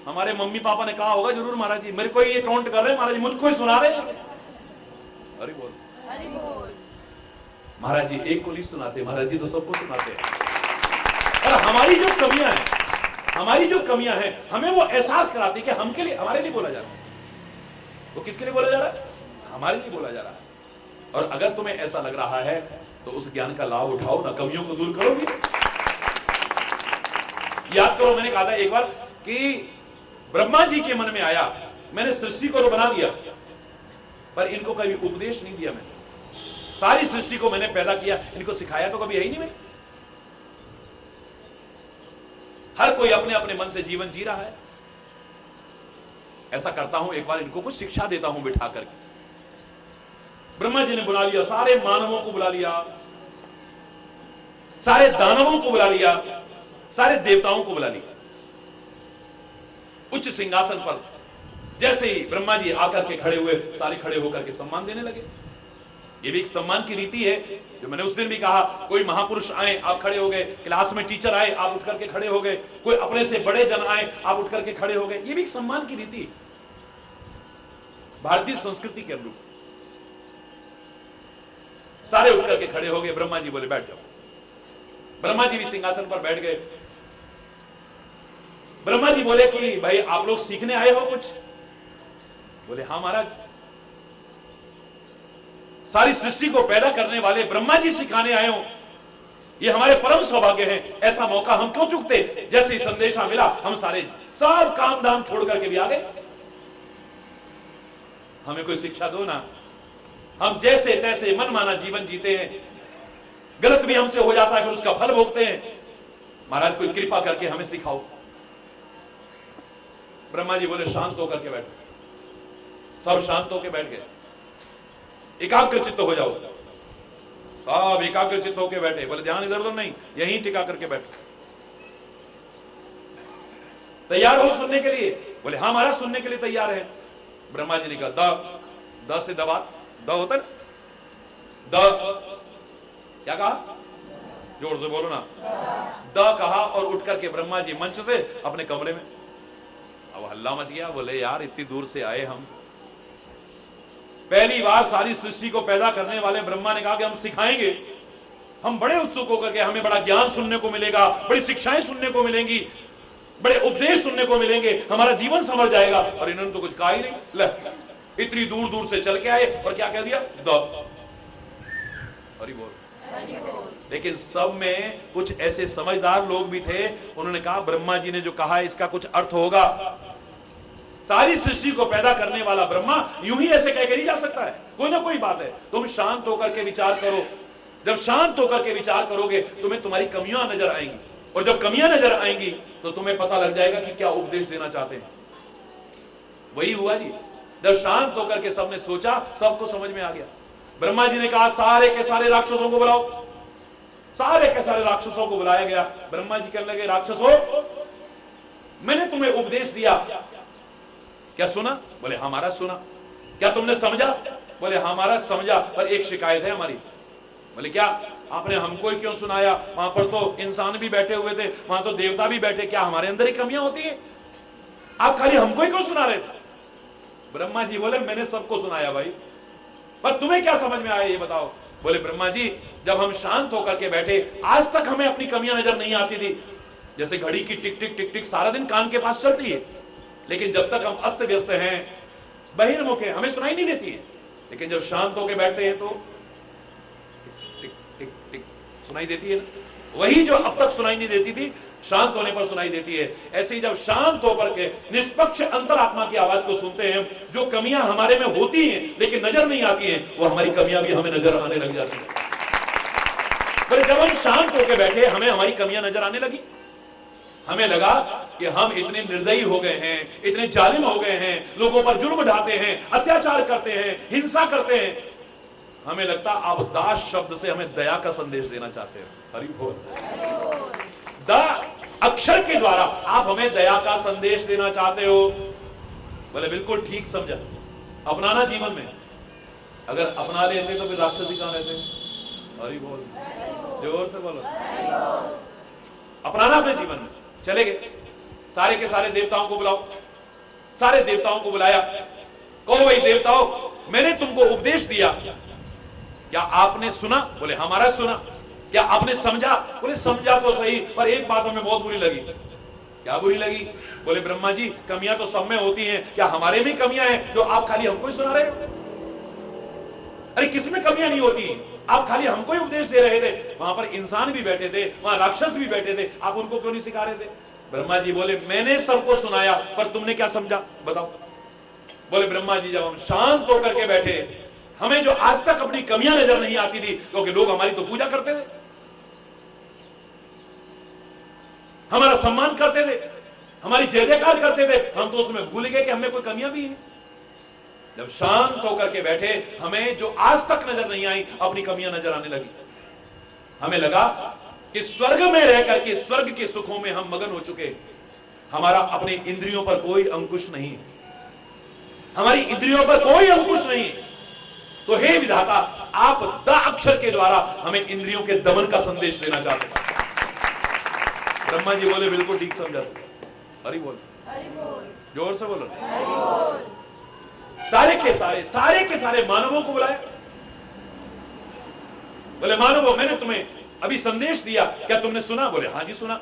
हमारे मम्मी पापा ने कहा होगा जरूर महाराज जी, मेरे को ये टोंट कर रहे हैं महाराज जी, मुझको ही सुना रहे हैं। हरि बोल। महाराज जी एक को नहीं सुनाते, महाराज जी तो सबको सुनाते हैं। और हमारी जो कमियां हैं, हमारी जो कमियां हैं, हमें वो एहसास कराती कि हमके लिए, हमारे लिए बोला जा रहा है। तो किसके लिए बोला जा रहा है? हमारे लिए बोला जा रहा है। और अगर तुम्हें ऐसा लग रहा है तो उस ज्ञान का लाभ उठाओ ना, कमियों को दूर करो भी। याद करो, मैंने कहा था एक बार कि ब्रह्मा जी के मन में आया, मैंने सृष्टि को तो बना दिया, पर इनको कभी उपदेश नहीं दिया। मैंने सारी सृष्टि को मैंने पैदा किया, इनको सिखाया तो कभी है ही नहीं। मैंने, हर कोई अपने अपने मन से जीवन जी रहा है। ऐसा करता हूं, एक बार इनको कुछ शिक्षा देता हूं बिठा करके। ब्रह्मा जी ने बुला लिया, सारे मानवों को बुला लिया, सारे दानवों को बुला लिया, सारे देवताओं को बुला लिया उच्च सिंहासन पर। जैसे ही ब्रह्मा जी आकर के खड़े हुए, सारे खड़े होकर के सम्मान देने लगे। ये भी एक सम्मान की रीति है, जो मैंने उस दिन भी कहा। कोई महापुरुष आए, आप खड़े हो गए, क्लास में टीचर आए, आप उठ करके खड़े हो गए, कोई अपने से बड़े जन आए, आप उठ करके खड़े हो गए। ये भी एक सम्मान की रीति है भारतीय संस्कृति के अनुरूप। सारे उठ करके खड़े हो गए, ब्रह्मा जी बोले बैठ जाओ। ब्रह्मा जी भी सिंहासन पर बैठ गए। ब्रह्मा जी बोले कि भाई आप लोग सीखने आए हो कुछ? बोले हाँ महाराज। सारी सृष्टि को पैदा करने वाले ब्रह्मा जी सिखाने आए हो, ये हमारे परम सौभाग्य है। ऐसा मौका हम क्यों चूकते? जैसे ही संदेशा मिला, हम सारे सब काम धाम छोड़ करके भी आ गए। हमें कोई शिक्षा दो ना। हम जैसे तैसे मनमाना जीवन जीते हैं, गलत भी हमसे हो जाता है, फिर उसका फल भोगते हैं। महाराज कोई कृपा करके हमें सिखाओ। ब्रह्मा जी बोले शांत होकर के बैठो। सब शांत होकर बैठ गए। एकाग्र चित्त हो जाओ। सब एकाग्र चित्त होकर बैठे। बोले ध्यान इधर उधर नहीं, यहीं टिका करके बैठो। तैयार हो सुनने के लिए? बोले हाँ महाराज सुनने के लिए तैयार है। ब्रह्मा जी ने कहा द से दबात, द होता है द, क्या कहा? जोर से बोलो ना। द कहा और उठ करके ब्रह्मा जी मंच से अपने कमरे में। अब हल्ला मच गया। बोले यार इतनी दूर से आए हम, पहली बार सारी सृष्टि को पैदा करने वाले ब्रह्मा ने कहा कि हम सिखाएंगे। हम बड़े उत्सुक होकर के, हमें बड़ा ज्ञान सुनने को मिलेगा, बड़ी शिक्षाएं सुनने को मिलेंगी, बड़े उपदेश सुनने को मिलेंगे, हमारा जीवन संवर जाएगा। और इन्होंने तो कुछ कहा ही नहीं। ले, इतनी दूर दूर से चल के आए और क्या कह दिया? द। हरि बोल। लेकिन सब में कुछ ऐसे समझदार लोग भी थे, उन्होंने कहा ब्रह्मा जी ने जो कहा है इसका कुछ अर्थ होगा। सारी सृष्टि को पैदा करने वाला ब्रह्मा यूं ही ऐसे कह के नहीं जा सकता है, कोई ना कोई बात है। तुम शांत होकर के विचार करो। जब शांत होकर के विचार करोगे, तुम्हें तुम्हारी कमियां नजर आएंगी, और जब कमियां नजर आएंगी तो तुम्हें पता लग जाएगा कि क्या उपदेश देना चाहते हैं। वही हुआ जी। जब शांत होकर के सबने सोचा, सबको समझ में आ गया। ब्रह्मा जी ने कहा सारे के सारे राक्षसों को बुलाओ। सारे के सारे राक्षसों को बुलाया गया। ब्रह्मा जी कहने लगे, राक्षसों, मैंने तुम्हें उपदेश दिया, क्या सुना? बोले हमारा सुना। क्या तुमने समझा? बोले हमारा समझा, पर एक शिकायत है हमारी। बोले क्या? आपने हमको ही क्यों सुनाया? वहां पर तो इंसान भी बैठे हुए थे, वहां तो देवता भी बैठे, क्या हमारे अंदर ही कमियां होती है? आप खाली हमको ही क्यों सुना रहे थे? ब्रह्मा जी बोले मैंने सबको सुनाया भाई, पर तुम्हें क्या समझ में आया ये बताओ। बोले ब्रह्मा जी, जब हम शांत होकर के बैठे, आज तक हमें अपनी कमियां नजर नहीं आती थी। जैसे घड़ी की टिक टिक टिक टिक सारा दिन कान के पास चलती है, लेकिन जब तक हम अस्त व्यस्त हैं, बहिर्मुख हैं, हमें सुनाई नहीं देती है। लेकिन जब शांत होकर बैठते हैं तो टिक टिक टिक सुनाई देती है ना। वही जो अब तक सुनाई नहीं देती थी, शांत होने पर सुनाई देती है। ऐसे ही जब शांत होकर के निष्पक्ष अंतरात्मा की आवाज को सुनते हैं, जो कमियां हमारे में होती हैं लेकिन नजर नहीं आती हैं, वो हमारी कमियां भी हमें नजर आने लग जाती हैं। पर जब हम शांत होकर बैठे, हमें हमारी कमियां नजर आने लगी। हमें लगा कि हम इतने निर्दयी हो गए हैं, इतने जालिम हो गए हैं, लोगों पर जुर्म ढाते हैं, अत्याचार करते हैं, हिंसा करते हैं। हमें लगता आप दास शब्द से हमें दया का संदेश देना चाहते हैं। हरि बोल। दा अक्षर के द्वारा आप हमें दया का संदेश देना चाहते हो। बोले बिल्कुल ठीक समझा। अपनाना जीवन में, अगर अपना लेते तो फिर राक्षसी कहां रहते? हरि बोल, जोर से बोलो। अपनाना अपने जीवन में। चले गए, सारे के सारे देवताओं को बुलाओ। सारे देवताओं को बुलाया, कहो भाई देवताओं, मैंने तुमको उपदेश दिया, क्या आपने सुना? बोले हमारा सुना। क्या आपने समझा? बोले समझा तो सही, पर एक बात हमें बहुत बुरी लगी। क्या बुरी लगी? बोले ब्रह्मा जी, कमियां तो सब में होती हैं, क्या हमारे में कमियां हैं जो आप खाली हमको ही सुना रहे हो? अरे किसमें कमियां नहीं होती? आप खाली हमको ही उपदेश दे रहे थे। वहां पर इंसान भी बैठे थे, वहां राक्षस भी बैठे थे, आप उनको क्यों नहीं सिखा रहे थे? ब्रह्मा जी बोले मैंने सबको सुनाया, पर तुमने क्या समझा बताओ। बोले ब्रह्मा जी, जब हम शांत होकर के बैठे, हमें जो आज तक अपनी कमियां नजर नहीं आती थी, क्योंकि लोग हमारी तो पूजा करते थे, हमारा सम्मान करते थे, हमारी जय जयकार करते थे, हम तो उसमें भूल गए कि हमें कोई कमियां भी हैं। जब शांत होकर के बैठे, हमें जो आज तक नजर नहीं आई, अपनी कमियां नजर आने लगी। हमें लगा कि स्वर्ग में रह करके स्वर्ग के सुखों में हम मगन हो चुके, हमारा अपने इंद्रियों पर कोई अंकुश नहीं, हमारी इंद्रियों पर कोई अंकुश नहीं। तो हे विधाता, आप द अक्षर के द्वारा हमें इंद्रियों के दमन का संदेश देना चाहते हैं। ब्रह्मा जी बोले बिल्कुल ठीक समझा। हरि बोल, जोर से बोलो। सारे के सारे मानवों को बुलाया। बोले मानवों, मैंने तुम्हें अभी संदेश दिया, क्या तुमने सुना? बोले हाँ जी सुना।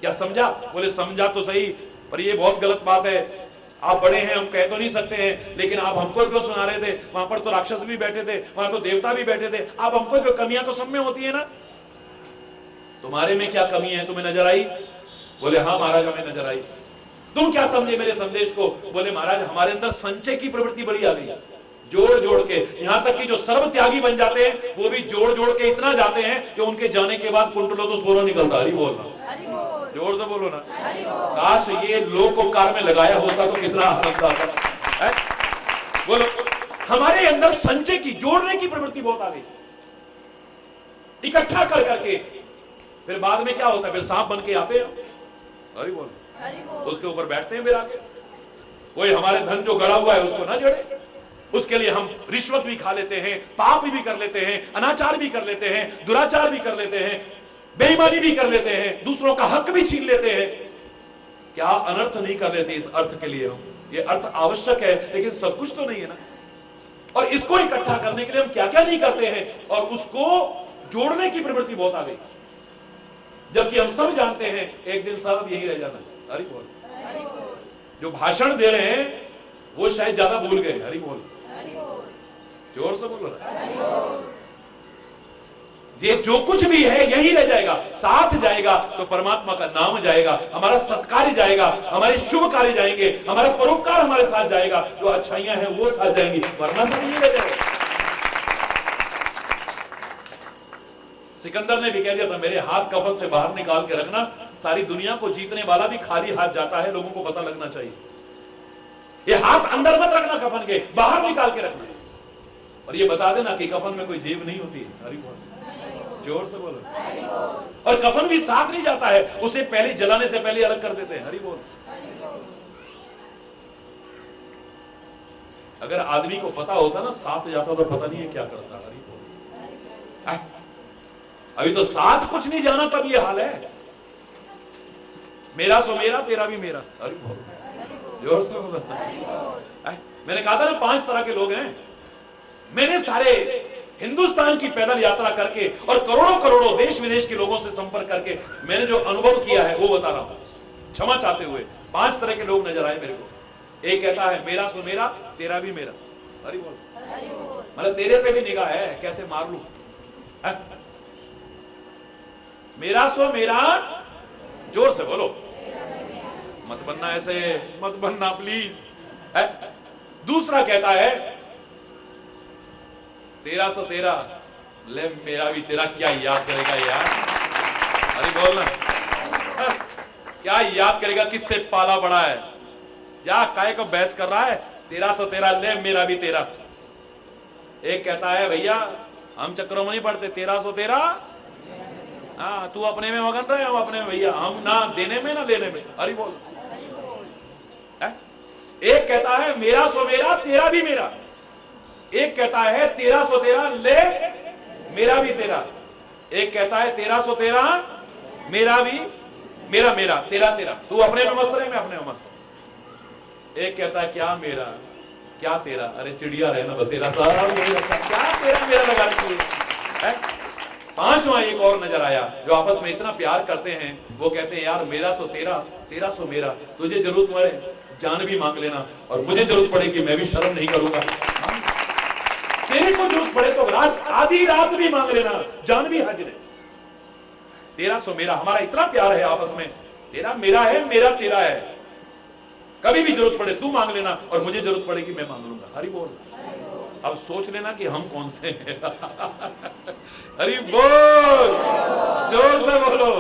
क्या समझा? बोले समझा तो सही, पर ये बहुत गलत बात है। आप बड़े हैं, हम कह तो नहीं सकते हैं, लेकिन आप हमको क्यों सुना रहे थे? वहां पर तो राक्षस भी बैठे थे, वहां तो देवता भी बैठे थे, आप हमको क्यों? कमियां तो सब में होती है ना। तुम्हारे में क्या कमी है, तुम्हें नजर आई? बोले हाँ महाराज, हमें नजर आई। तुम क्या समझे मेरे संदेश को? बोले महाराज, हमारे अंदर संचय की प्रवृत्ति बड़ी आ गई है, जोड़ जोड़ के, यहां तक कि जो सर्व त्यागी बन जाते हैं, वो भी जोड़ जोड़ के इतना जाते हैं कि उनके जाने के बाद कुंटलों तो सोना निकलता। हरि बोलना, जोर से बोलो ना। काश ये लोकोपकार में लगाया होता तो कितना आनंद आता। बोलो, हमारे अंदर संचय की, जोड़ने की प्रवृत्ति बहुत आ गई, इकट्ठा कर करके। फिर बाद में क्या होता है? फिर सांप बन के आते हैं, हरि बोल, उसके ऊपर बैठते हैं फिर आगे। कोई हमारे धन जो गड़ा हुआ है उसको ना जड़े, उसके लिए हम रिश्वत भी खा लेते हैं, पाप भी कर लेते हैं, अनाचार भी कर लेते हैं, दुराचार भी कर लेते हैं, बेईमानी भी कर लेते हैं, दूसरों का हक भी छीन लेते हैं। क्या अनर्थ नहीं कर लेते इस अर्थ के लिए? हम, ये अर्थ आवश्यक है, लेकिन सब कुछ तो नहीं है ना। और इसको इकट्ठा करने के लिए हम क्या क्या नहीं करते हैं, और उसको जोड़ने की प्रवृत्ति बहुत आ गई, जबकि हम सब जानते हैं एक दिन सब यही रह जाना। हरि बोल। जो भाषण दे रहे हैं वो शायद ज्यादा भूल गए। हरि बोल, जोर से बोलो ना। ये जो कुछ भी है यही रह जाएगा, साथ जाएगा तो परमात्मा का नाम जाएगा, हमारा सत्कार्य जाएगा, हमारे शुभ कार्य जाएंगे, हमारा परोपकार हमारे साथ जाएगा, जो अच्छाइयां हैं वो साथ जाएंगी, वरना सब नहीं रह जाएगा। सिकंदर ने भी कह दिया था, मेरे हाथ कफन से बाहर निकाल के रखना, सारी दुनिया को जीतने वाला भी खाली हाथ जाता है, लोगों को पता लगना चाहिए। ये हाथ अंदर मत रखना, कफन के बाहर निकाल के रखना, और ये बता देना कि कफन में कोई जेब नहीं होती है। हरि बोल, जोर से बोलो। और कफन भी साथ नहीं जाता है, उसे पहले जलाने से पहले अलग कर देते हैं। हरि बोल। अगर आदमी को पता होता ना साथ जाता तो पता नहीं है क्या करता। हरि बोल। अभी तो साथ कुछ नहीं जाना तब ये हाल है। मेरा सो मेरा, तेरा भी मेरा। हरि बोल। जोर से बोलो। मैंने कहा था ना 5 तरह के लोग हैं। मैंने सारे हिंदुस्तान की पैदल यात्रा करके और करोड़ों करोड़ों देश विदेश के लोगों से संपर्क करके मैंने जो अनुभव किया है वो बता रहा हूं, क्षमा चाहते हुए। 5 तरह के लोग नजर आए मेरे को। एक कहता है मेरा सो मेरा, तेरा भी मेरा। हरि बोल। मतलब तेरे पे भी निगाह है, कैसे मार लूं। मेरा सो मेरा, जोर से बोलो। मत बनना ऐसे, मत बनना प्लीज। दूसरा कहता है तेरा सो तेरा, ले मेरा भी तेरा। क्या याद करेगा यार। अरे बोलना, क्या याद करेगा, किससे पाला पड़ा है। जा काय को बहस कर रहा है। तेरा सो तेरा, ले मेरा भी तेरा। एक कहता है भैया हम चक्रों में नहीं पड़ते, तेरा सो तेरा। हाँ, तू अपने में मगन रहे, हम अपने में भैया, हम ना देने में ना लेने में। अरे बोल। एक कहता है मेरा सो मेरा, तेरा भी मेरा। एक कहता है तेरा सो तेरा, ले मेरा भी तेरा। एक कहता है तेरा सो तेरा, मेरा भी मेरा मेरा, तेरा तेरा। तू अपने में मस्त रहे, मैं अपने में मस्त हूं। एक कहता है क्या मेरा क्या तेरा। अरे चिड़िया रहे ना बसेरा साहब, क्या तेरा मेरा लगा रखी है। 5वां एक और नजर आया जो आपस में इतना प्यार करते हैं। वो कहते हैं यार मेरा सो तेरा, तेरा सो मेरा। तुझे जरूरत पड़े जान भी मांग लेना, और मुझे जरूरत पड़ेगी मैं भी शर्म नहीं करूंगा। तेरे को जरूरत पड़े तो रात, आधी रात भी मांग लेना, जान भी हाजिर है। तेरा सो मेरा, हमारा इतना प्यार है आपस में। तेरा मेरा है, मेरा तेरा है। कभी भी जरूरत पड़े तू मांग लेना, और मुझे जरूरत पड़ेगी मैं मांग लूंगा। हरि बोल। अब सोच लेना कि हम कौन से हैं। हरि बोल। जोर से बोलो।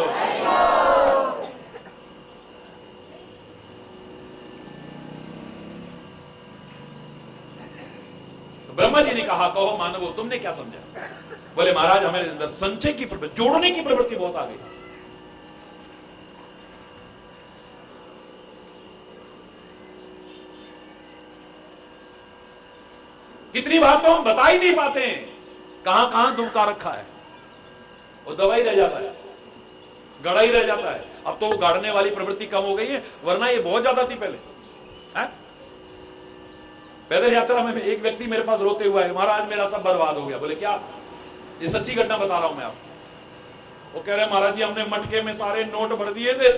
ब्रह्मा जी ने कहा कहो मानवो तुमने क्या समझा। बोले महाराज हमारे अंदर संचय की प्रवृत्ति, जोड़ने की प्रवृत्ति बहुत आ गई। कितनी बात तो हम बता ही नहीं पाते हैं, कहां कहां दुबका रखा है। वो दवाई रह जाता है, गड़ा ही रह जाता है। अब तो गाड़ने वाली प्रवृत्ति कम हो गई है, वरना ये बहुत ज्यादा थी पहले। है? पैदल यात्रा में एक व्यक्ति मेरे पास रोते हुआ है, महाराज मेरा सब बर्बाद हो गया। बोले क्या। ये सच्ची घटना बता रहा हूं मैं आपको। वो कह रहे महाराज जी हमने मटके में सारे नोट भर दिए थे,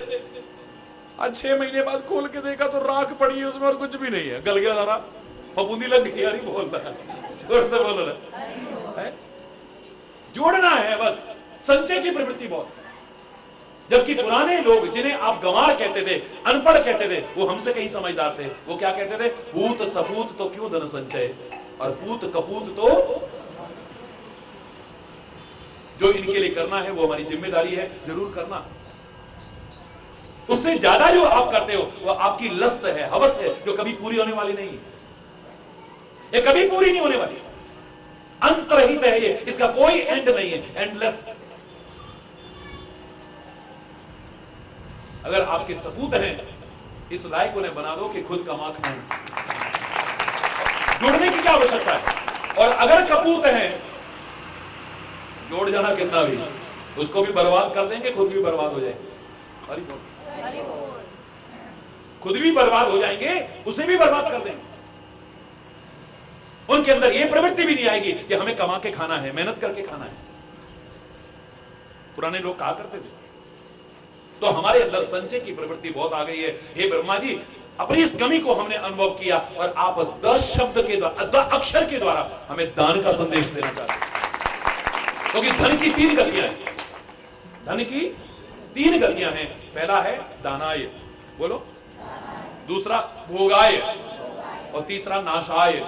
आज 6 महीने बाद खोल के देखा तो राख पड़ी है उसमें और कुछ भी नहीं है, गल गया सारा, फफूंदी लग गई। यार बोल रहा है, जोर से बोल रहा है। जोड़ना है बस, संचय की प्रवृत्ति बहुत। जबकि पुराने लोग जिन्हें आप गंवार कहते थे, अनपढ़ कहते थे, वो हमसे कहीं समझदार थे। वो क्या कहते थे, पूत सपूत तो क्यों धन संचय, और पूत कपूत तो जो इनके लिए करना है वो हमारी जिम्मेदारी है, जरूर करना। उससे ज्यादा जो आप करते हो वो आपकी लस्ट है, हवस है, जो कभी पूरी होने वाली नहीं है। ये कभी पूरी नहीं होने वाली, अंतरहित है ये, इसका कोई एंड नहीं है, एंडलेस। अगर आपके सपूत हैं, इस लायक उन्हें बना दो कि खुद कमा खाएं। जुड़ने की क्या आवश्यकता है। और अगर कपूत हैं, जोड़ जाना कितना भी, उसको भी बर्बाद कर देंगे, खुद भी बर्बाद हो जाएंगे। खुद भी बर्बाद हो जाएंगे, उसे भी बर्बाद कर देंगे। उनके अंदर यह प्रवृत्ति भी नहीं आएगी कि हमें कमा के खाना है, मेहनत करके खाना है। पुराने लोग कहा करते थे। तो हमारे अंदर संचय की प्रवृत्ति बहुत आ गई है। हे ब्रह्मा जी, अपनी इस कमी को हमने अनुभव किया, और आप 10 शब्द के द्वारा, 10 अक्षर के द्वारा हमें दान का संदेश देना चाहते हैं। क्योंकि धन की 3 गतियां हैं। धन की 3 गतियां हैं। पहला है दानाय, बोलो। दूसरा भोगाय, और तीसरा नाशाय।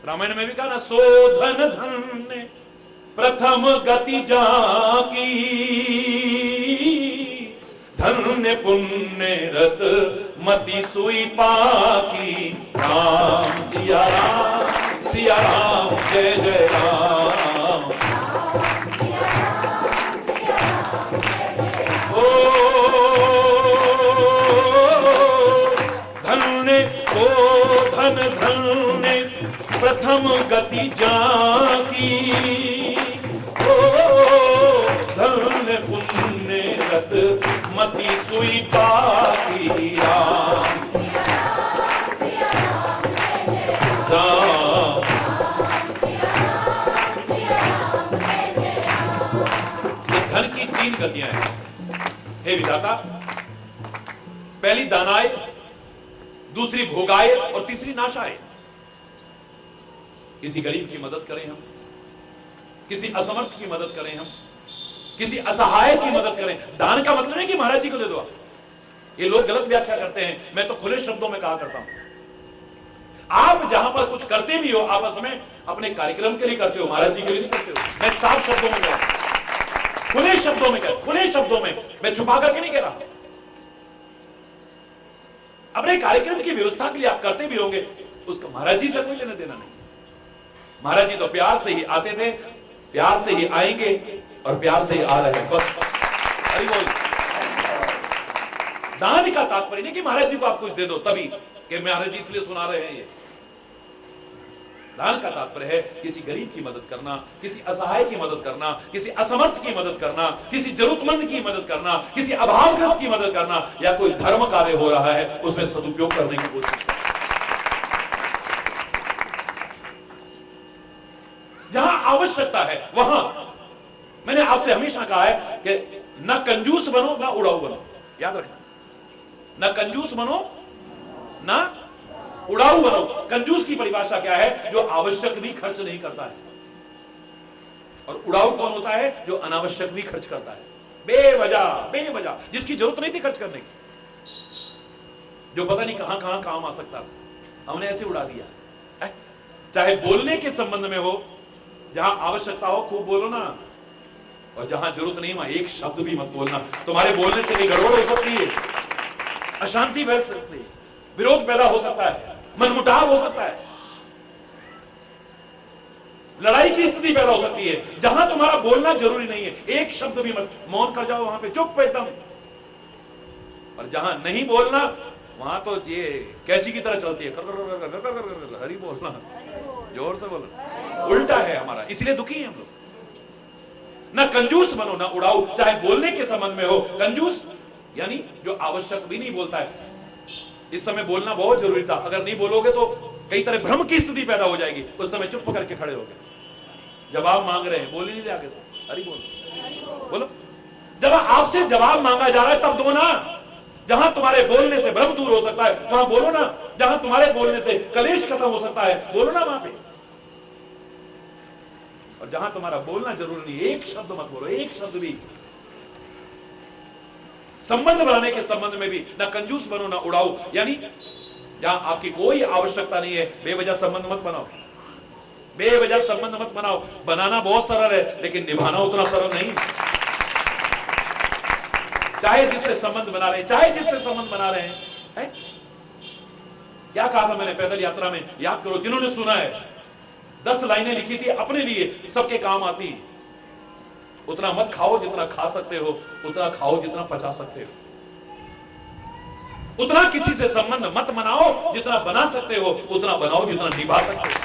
रामायण में भी कहा ना, सो धन धन्य प्रथम गति जाकी, धन्य पुण्य रत मति सुई पाकी। राम सिया राम, सिया राम जय जय राम। गति जाकी, ओ धन्य पुण्य रत मति सुई पाकी राम। राम धन की तीन गतियां हैं हे विधाता, पहली दानाय, दूसरी भोगाय और तीसरी नाशाय। किसी गरीब की मदद करें हम, किसी असमर्थ की मदद करें हम, किसी असहाय की मदद करें। दान का मतलब नहीं कि महाराज जी को दे दो आप, ये लोग गलत व्याख्या करते हैं। मैं तो खुले शब्दों में कहा करता हूं, आप जहां पर कुछ करते भी हो आपस में अपने कार्यक्रम के लिए करते हो, महाराज जी के लिए नहीं करते हो। मैं साफ शब्दों में कह रहा हूं, खुले शब्दों में कह, खुले शब्दों में, मैं छुपा करके नहीं कह रहा। अपने कार्यक्रम की व्यवस्था के लिए आप करते भी होंगे, उसका महाराज जी से कोई लेना देना नहीं। महाराज जी तो प्यार से ही आते थे, प्यार से ही आएंगे और प्यार से ही आ रहे हैं, बस। हरि बोल। दान का तात्पर्य नहीं कि महाराज जी को आप कुछ दे दो तभी कि महाराज जी इसलिए सुना रहे हैं। ये दान का तात्पर्य है किसी गरीब की मदद करना, किसी असहाय की मदद करना, किसी असमर्थ की मदद करना, किसी जरूरतमंद की मदद करना, किसी अभावग्रस्त की मदद करना, या कोई धर्म कार्य हो रहा है उसमें सदुपयोग करने की कोशिश करना। जहां आवश्यकता है वहां, मैंने आपसे हमेशा कहा है कि ना कंजूस बनो ना उड़ाऊ बनो, याद रखना। ना कंजूस बनो ना उड़ाऊ बनो। कंजूस की परिभाषा क्या है? जो आवश्यक भी खर्च नहीं करता है। और उड़ाऊ कौन होता है? जो अनावश्यक भी खर्च करता है, बेवजह, जिसकी जरूरत नहीं थी खर्च करने की, जो पता नहीं कहां कहां काम आ सकता था, हमने ऐसे उड़ा दिया है। चाहे बोलने के संबंध में हो, जहां आवश्यकता हो खूब बोलो ना, और जहां जरूरत नहीं वहां एक शब्द भी मत बोलना। तुम्हारे बोलने से भी गड़बड़ हो सकती है, अशांति फैल सकती है, विरोध पैदा हो सकता है, मनमुटाव हो सकता है, लड़ाई की स्थिति पैदा हो सकती है। जहां तुम्हारा बोलना जरूरी नहीं है एक शब्द भी मत, मौन कर जाओ वहां पे, चुप एकदम। और जहां नहीं बोलना वहां तो ये कैंची की तरह चलती है, हरी बोलना, जोर से बोलना, उल्टा है हमारा, इसलिए दुखी है हम लोग। ना कंजूस बनो ना उड़ाओ, चाहे बोलने के संबंध में हो। कंजूस यानी जो आवश्यक भी नहीं बोलता है। इस समय बोलना बहुत जरूरी था, अगर नहीं बोलोगे तो कई तरह भ्रम की स्थिति पैदा हो जाएगी। उस समय चुप करके खड़े हो गए, जवाब मांग रहे हैं, बोल ही नहीं रहे आगे से, हरी बोलो, बोलो। जब आपसे जवाब मांगा जा रहा है तब दो ना। जहां तुम्हारे बोलने से भ्रम दूर हो सकता है वहां बोलो ना। जहां तुम्हारे बोलने से कलेश खत्म हो सकता है बोलो ना वहां पे। और जहां तुम्हारा बोलना जरूरी नहीं, एक शब्द मत बोलो, एक शब्द भी। संबंध बनाने के संबंध में भी ना कंजूस बनो ना उड़ाओ, यानी जहां आपकी कोई आवश्यकता नहीं है बेवजह संबंध मत बनाओ, बेवजह संबंध मत बनाओ। बनाना बहुत सरल है लेकिन निभाना उतना सरल नहीं। चाहे जिससे संबंध बना रहे हैं, चाहे जिससे संबंध बना रहे हैं, क्या कहा था मैंने पैदल यात्रा में, याद करो जिन्होंने सुना है, 10 लाइनें लिखी थी अपने लिए, सबके काम आती। उतना मत खाओ जितना खा सकते हो, उतना खाओ जितना पचा सकते हो। उतना किसी से संबंध मत बनाओ जितना बना सकते हो, उतना बनाओ जितना निभा सकते हो।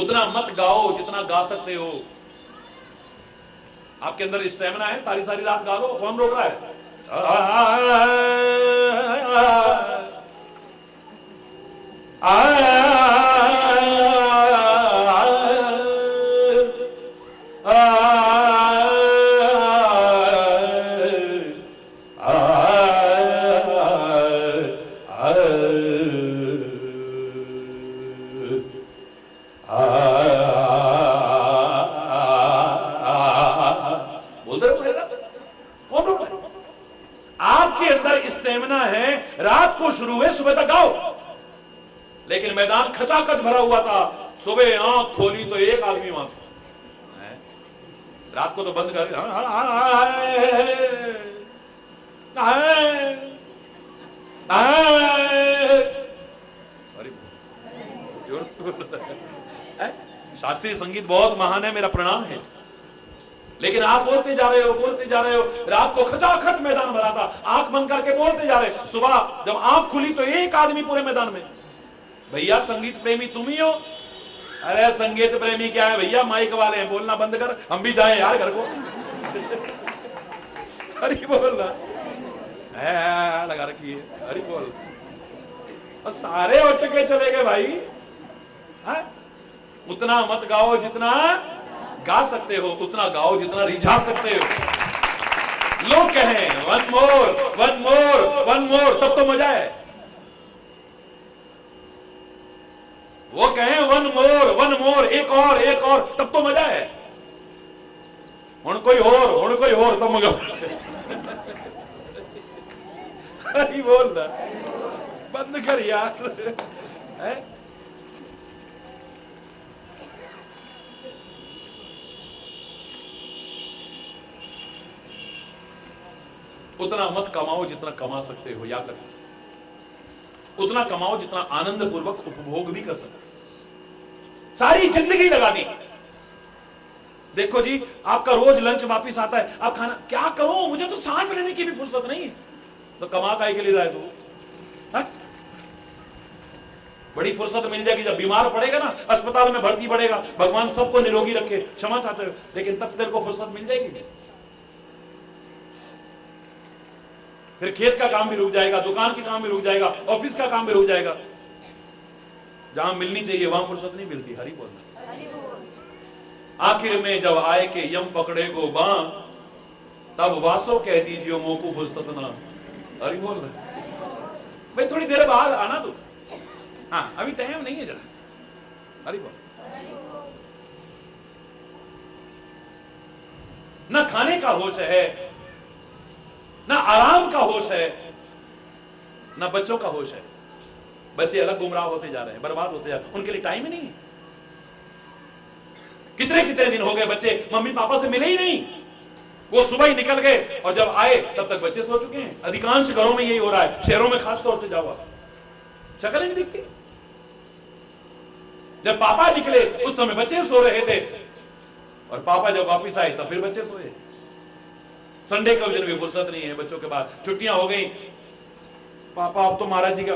उतना मत गाओ जितना गा सकते हो। आपके अंदर स्टेमिना है, सारी सारी रात गा लो, कौन रोक रहा है? बोलते रहो सारी रात, कौन रोक रहा है? आपके अंदर स्टेमिना है, रात को शुरू हुए सुबह तक गाओ। लेकिन मैदान खचाखच भरा हुआ था, सुबह आंख खोली तो एक आदमी वहां, रात को तो बंद कर, शास्त्रीय संगीत बहुत महान है, मेरा प्रणाम है इसका। लेकिन आप बोलते जा रहे हो, बोलते जा रहे हो। रात को खचाखच मैदान भरा था, आंख बंद करके बोलते जा रहे। सुबह जब आंख खुली तो एक आदमी पूरे मैदान में, भैया संगीत प्रेमी तुम ही हो। अरे संगीत प्रेमी क्या है भैया, माइक वाले हैं, बोलना बंद कर, हम भी जाएं यार घर को। अरे बोल ना लगा रखी है, अरे बोल। और सारे उठ के चले गए भाई। हाँ? उतना मत गाओ जितना गा सकते हो, उतना गाओ जितना रिझा सकते हो। लोग कहें one more one more one more, तब तो मजा है। वो कहें वन मोर, एक और, तब तो मजा है। हुण कोई और तब मजा। अरे बोल ना, बंद कर यार। है? उतना मत कमाओ जितना कमा सकते हो, याद रखो। उतना कमाओ जितना आनंद पूर्वक उपभोग भी कर सको। सारी जिंदगी लगा दी। देखो जी, आपका रोज लंच वापस आता है, आप खाना क्या करो, मुझे तो सांस लेने की भी फुर्सत नहीं, तो कमा काहे के लिए रहे तू? बड़ी फुर्सत मिल जाएगी जब बीमार पड़ेगा ना, अस्पताल में भर्ती पड़ेगा। भगवान सबको निरोगी रखे, क्षमा चाहते हो, लेकिन तब तेरे को फुर्सत मिल जाएगी नहीं। फिर खेत का काम भी रुक जाएगा, दुकान के काम भी रुक जाएगा, ऑफिस का काम भी रुक जाएगा। जहां मिलनी चाहिए वहां फुर्सत नहीं मिलती। हरि बोलना। आखिर में जब आए के यम पकड़े गो बां, तब वासो कह दीजिए मोकू फुर्सत ना। हरि बोलना। भाई थोड़ी देर बाद आना तू, हाँ अभी टाइम नहीं है जरा। हरि बोल। ना खाने का होश है, ना आराम का होश है, ना बच्चों का होश है। बच्चे अलग गुमराह होते जा रहे हैं, बर्बाद होते जा रहे हैं, उनके लिए टाइम ही नहीं है। कितने कितने दिन हो गए बच्चे मम्मी पापा से मिले ही नहीं। वो सुबह ही निकल गए और जब आए तब तक बच्चे सो चुके हैं। अधिकांश घरों में यही हो रहा है, शहरों में खास तौर से जाओ, शक्ल ही नहीं दिखती। जब पापा निकले उस समय बच्चे सो रहे थे, और पापा जब वापस आए तब फिर बच्चे सोए। संडे का दिन भी फुर्सत नहीं है बच्चों के बाद, छुट्टियां हो गई, पापा अब तो महाराज जी का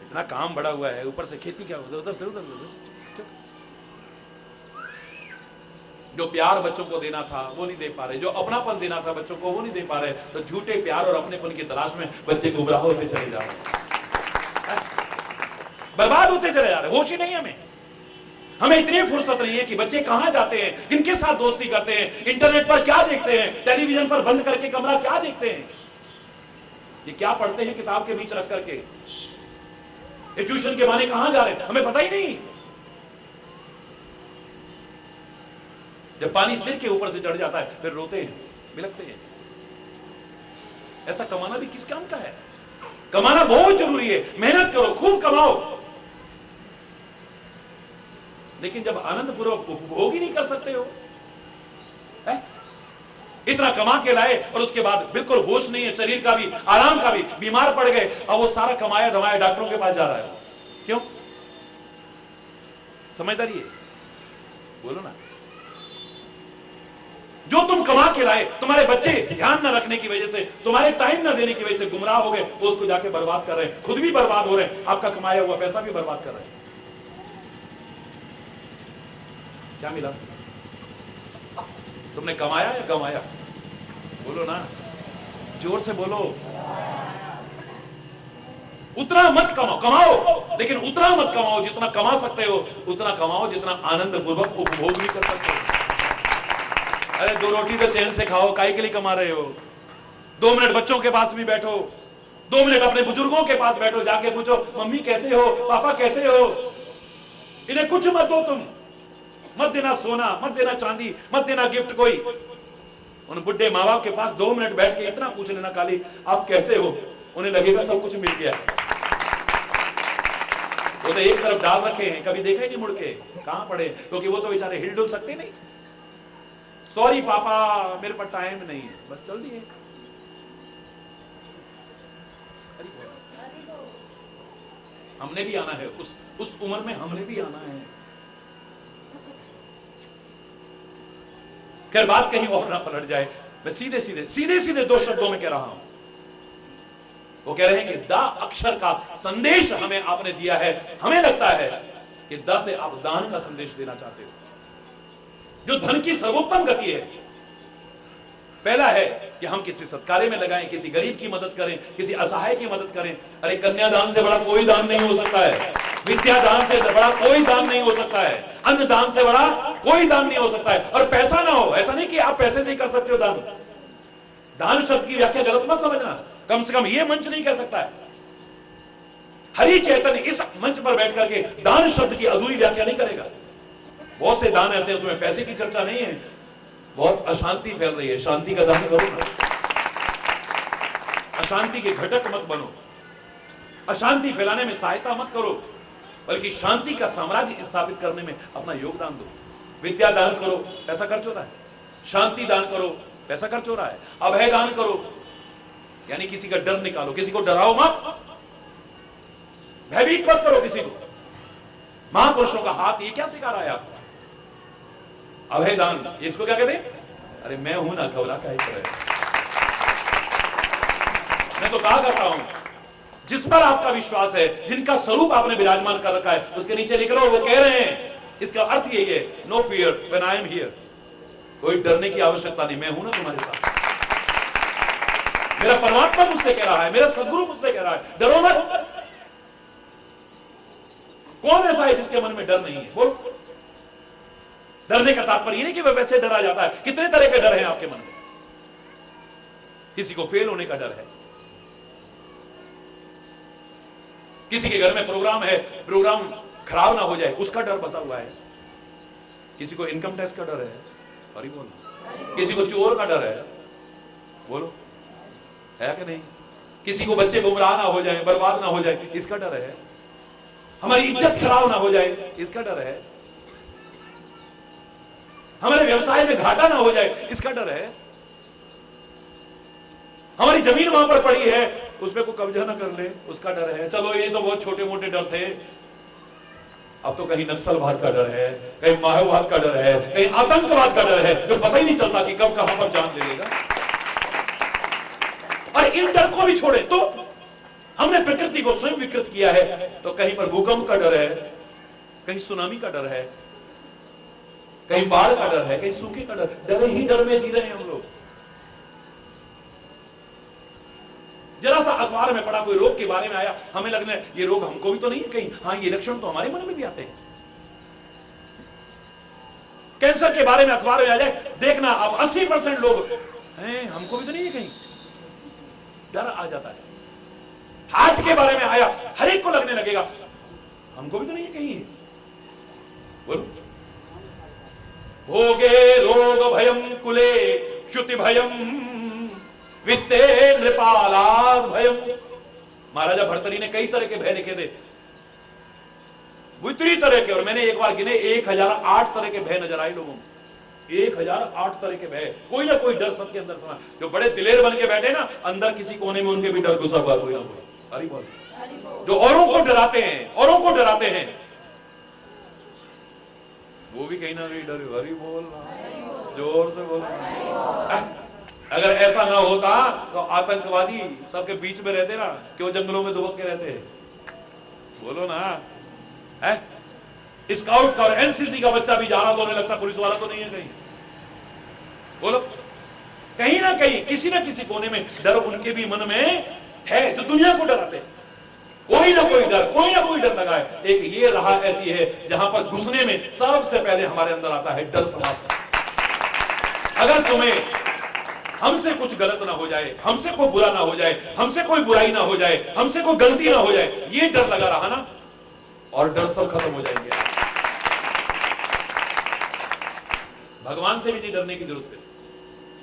इतना काम बड़ा हुआ है, ऊपर से खेती क्या होता है, उधर से उधर। जो प्यार बच्चों को देना था वो नहीं दे पा रहे, जो अपनापन देना था बच्चों को वो नहीं दे पा रहे, तो झूठे प्यार और अपनेपन की तलाश में बच्चे गुमराह होते चले जा रहे, बर्बाद होते चले जा रहे। होश ही नहीं हमें इतनी फुर्सत नहीं है कि बच्चे कहां जाते हैं, किनके साथ दोस्ती करते हैं, इंटरनेट पर क्या देखते हैं, टेलीविजन पर बंद करके कमरा क्या देखते हैं, ये क्या पढ़ते हैं किताब के बीच रख करके, ये ट्यूशन के बहाने कहां जा रहे हैं, हमें पता ही नहीं। जब पानी सिर के ऊपर से चढ़ जाता है फिर रोते हैं, बिलखते हैं। ऐसा कमाना भी किस काम का है? कमाना बहुत जरूरी है, मेहनत करो, खूब कमाओ, लेकिन जब आनंद पूर्वक उपभोग ही नहीं कर सकते हो, इतना कमा के लाए और उसके बाद बिल्कुल होश नहीं है, शरीर का भी आराम का भी, बीमार पड़ गए, अब वो सारा कमाया धमाया डॉक्टरों के पास जा रहा है। क्यों? समझदारी है? बोलो ना। जो तुम कमा के लाए, तुम्हारे बच्चे ध्यान न रखने की वजह से, तुम्हारे टाइम न देने की वजह से गुमराह हो गए, वो उसको जाके बर्बाद कर रहे हैं, खुद भी बर्बाद हो रहे हैं, आपका कमाया हुआ पैसा भी बर्बाद कर रहे हैं। क्या मिला? तुमने कमाया या गमाया? बोलो ना, जोर से बोलो। उतना मत कमाओ, कमाओ लेकिन उतना मत कमाओ जितना कमा सकते हो, उतना कमाओ जितना आनंद पूर्वक उपभोग भी कर सकते हो। अरे 2 रोटी तो चैन से खाओ, काहे के लिए कमा रहे हो? 2 मिनट बच्चों के पास भी बैठो, 2 मिनट अपने बुजुर्गों के पास बैठो, जाके पूछो मम्मी कैसे हो, पापा कैसे हो। इन्हें कुछ मत दो, तुम मत देना सोना, मत देना चांदी, मत देना गिफ्ट कोई। उन बुढ़े माँ बाप के पास 2 मिनट बैठ के इतना पूछ लेना खाली आप कैसे हो, उन्हें लगेगा सब कुछ मिल गया। वो तो एक तरफ डाल रखे हैं, कभी देखा ही नहीं मुड़ के कहां पड़े, क्योंकि वो तो बेचारे हिल डुल सकते नहीं। सॉरी पापा मेरे पास टाइम नहीं है, बस चल दिए। हमने भी आना है, उस उम्र में हमने भी आना है। खैर बात कहीं और ना पलट जाए, मैं सीधे सीधे 2 शब्दों में कह रहा हूं। वो कह रहे हैं कि द अक्षर का संदेश हमें आपने दिया है। हमें लगता है कि द से आप दान का संदेश देना चाहते हो, जो धन की सर्वोत्तम गति है। पहला है कि हम किसी सत्कार्य में लगाएं, किसी गरीब की मदद करें, किसी असहाय की मदद करें। अरे कन्यादान से बड़ा कोई दान नहीं हो सकता है, विद्यादान से बड़ा कोई दान नहीं हो सकता है, अन्न दान से बड़ा कोई दान नहीं हो सकता है। और पैसा ना हो, ऐसा नहीं कि आप पैसे से ही कर सकते हो दान। दान शब्द की व्याख्या गलत मत समझना, कम से कम यह मंच नहीं कह सकता है। हरि चैतन्य इस मंच पर बैठ करके दान शब्द की अधूरी व्याख्या नहीं करेगा। बहुत से दान ऐसे, उसमें पैसे की चर्चा नहीं है। बहुत अशांति फैल रही है, शांति का दान करो ना। अशांति के घटक मत बनो, अशांति फैलाने में सहायता मत करो, बल्कि शांति का साम्राज्य स्थापित करने में अपना योगदान दो। विद्या दान करो, पैसा खर्च हो रहा है। शांति दान करो, पैसा खर्च हो रहा है। अभय दान करो, यानी किसी का डर निकालो, किसी को डराओ मत, भयभीत मत करो किसी को। महापुरुषों का हाथ ये क्या सिखा रहा है आपको? अभय दान, इसको क्या कहते हैं? अरे मैं हूं ना, घबरा का ही करे। मैं तो कहा करता हूं, जिस पर आपका विश्वास है, जिनका स्वरूप आपने विराजमान कर रखा है, उसके नीचे लिख लो। वो कह रहे हैं, इसका अर्थ यही है, no fear when I am here. कोई डरने की आवश्यकता नहीं, मैं हूं ना तुम्हारे साथ। मेरा परमात्मा मुझसे कह रहा है, मेरा सदगुरु मुझसे कह रहा है, डरो मत। कौन ऐसा है जिसके मन में डर नहीं है? बोल। डरने का तात्पर्य ये नहीं कि वह वैसे डरा जाता है। कितने तरह के डर हैं आपके मन में? किसी को फेल होने का डर है, किसी के घर में प्रोग्राम है, प्रोग्राम खराब ना हो जाए उसका डर बसा हुआ है, किसी को इनकम टैक्स का डर है, अरे बोलो, किसी को चोर का डर है, बोलो, है कि नहीं? किसी को बच्चे गुमराह ना हो जाए, बर्बाद ना हो जाए, इसका डर है। हमारी इज्जत खराब ना हो जाए, इसका डर है। हमारे व्यवसाय में घाटा ना हो जाए, इसका डर है। हमारी जमीन वहां पर पड़ी है, उसमें कोई कब्जा ना कर ले, उसका डर है। चलो ये तो बहुत छोटे मोटे डर थे, अब तो कहीं नक्सलवाद का डर है, कहीं माओवाद का डर है, कहीं आतंकवाद का डर है, जो पता ही नहीं चलता कि कब कहां पर जान दे देगा। और इन डर को भी छोड़े तो हमने प्रकृति को स्वयं विकृत किया है। तो कहीं पर भूकंप का डर है, कहीं सुनामी का डर है, कहीं बाढ़ का डर है, कहीं सूखे का डर। डर ही डर में जी रहे हैं हम लोग। जरा सा अखबार में पढ़ा, कोई रोग के बारे में आया, हमें लगने ये रोग हमको भी तो नहीं है कहीं, हाँ ये लक्षण तो हमारे मन में भी आते हैं। कैंसर के बारे में अखबार में आ जाए, देखना अब 80% लोग हैं, हमको भी तो नहीं है कहीं, डर आ जाता है। हार्ट के बारे में आया, हर एक को लगने लगेगा हमको भी तो नहीं है कहीं। बोलो, भोगे रोग भयम कुले च्युति भयम वित्ते नृपालाद भयम। महाराजा भर्तरी ने कई तरह के भय लिखे थे, बुतरी तरह के, और मैंने एक बार गिने 1008 तरह के भय नजर आए लोगों को। 1008 तरह के भय, कोई ना कोई डर सबके अंदर समा। जो बड़े दिलेर बन के बैठे ना, अंदर किसी कोने में उनके भी डर घुसा हुआ कोई ना कोई। हरि बोल। जो औरों को डराते हैं, औरों को डराते हैं, वो भी कहीं ना कहीं डरे। हरि बोल, जोर से बोल। अगर ऐसा ना होता तो आतंकवादी सबके बीच में रहते ना, क्यों जंगलों में दुबक के रहते हैं? बोलो ना, है? स्काउट का और एनसीसी का बच्चा भी जा रहा तो होने लगता, पुलिस वाला तो नहीं है कहीं। बोलो, कहीं ना कहीं किसी ना किसी कोने में डर उनके भी मन में है, जो दुनिया को डराते हैं। कोई ना कोई डर, कोई ना कोई डर लगा है। एक ये राह ऐसी है जहां पर घुसने में सबसे पहले हमारे अंदर आता है डर समाप्त। अगर तुम्हें हमसे कुछ गलत ना हो जाए, हमसे कोई बुरा ना हो जाए, हमसे कोई बुराई ना हो जाए, हमसे कोई गलती ना हो जाए, ये डर लगा रहा ना, और डर सब खत्म हो जाएंगे। भगवान से भी नहीं डरने की जरूरत है।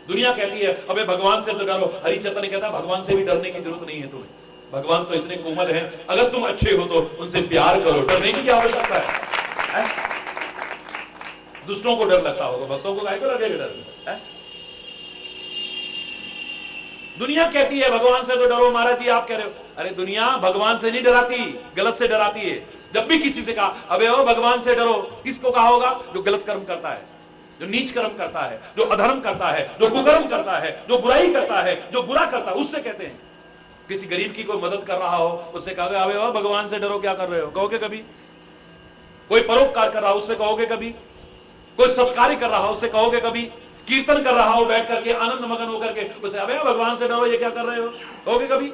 दुनिया कहती है अबे भगवान से तो डरो, हरि चैतन्य कहता है भगवान से भी डरने की जरूरत नहीं है तुम्हें। भगवान तो इतने कोमल हैं, अगर तुम अच्छे हो तो उनसे प्यार करो, डरने की क्या आवश्यकता है? दुष्टों को डर लगता होगा, भक्तों को काहे को लगेगा डर? है? दुनिया कहती है भगवान से तो डरो। महाराज जी आप कह रहे हो, अरे दुनिया भगवान से नहीं डराती, गलत से डराती है। जब भी किसी से कहा अबे ओ भगवान से डरो, किसको कहा होगा? जो गलत कर्म करता है, जो नीच कर्म करता है, जो अधर्म करता है, जो कुकर्म करता है, जो बुराई करता है, जो बुरा करता है, उससे कहते हैं। किसी गरीब की कोई मदद कर रहा हो, उससे कहोगे अबे वाह भगवान से डरो, क्या कर रहे हो, कहोगे कभी? कोई परोपकार कर रहा हो, उससे कहोगे कभी? कोई सत्कार कर रहा हो, उससे कहोगे कभी? कीर्तन कर रहा हो बैठ करके आनंद मगन होकर के, उससे अबे भगवान से डरो, ये क्या कर रहे हो, कहोगे कभी?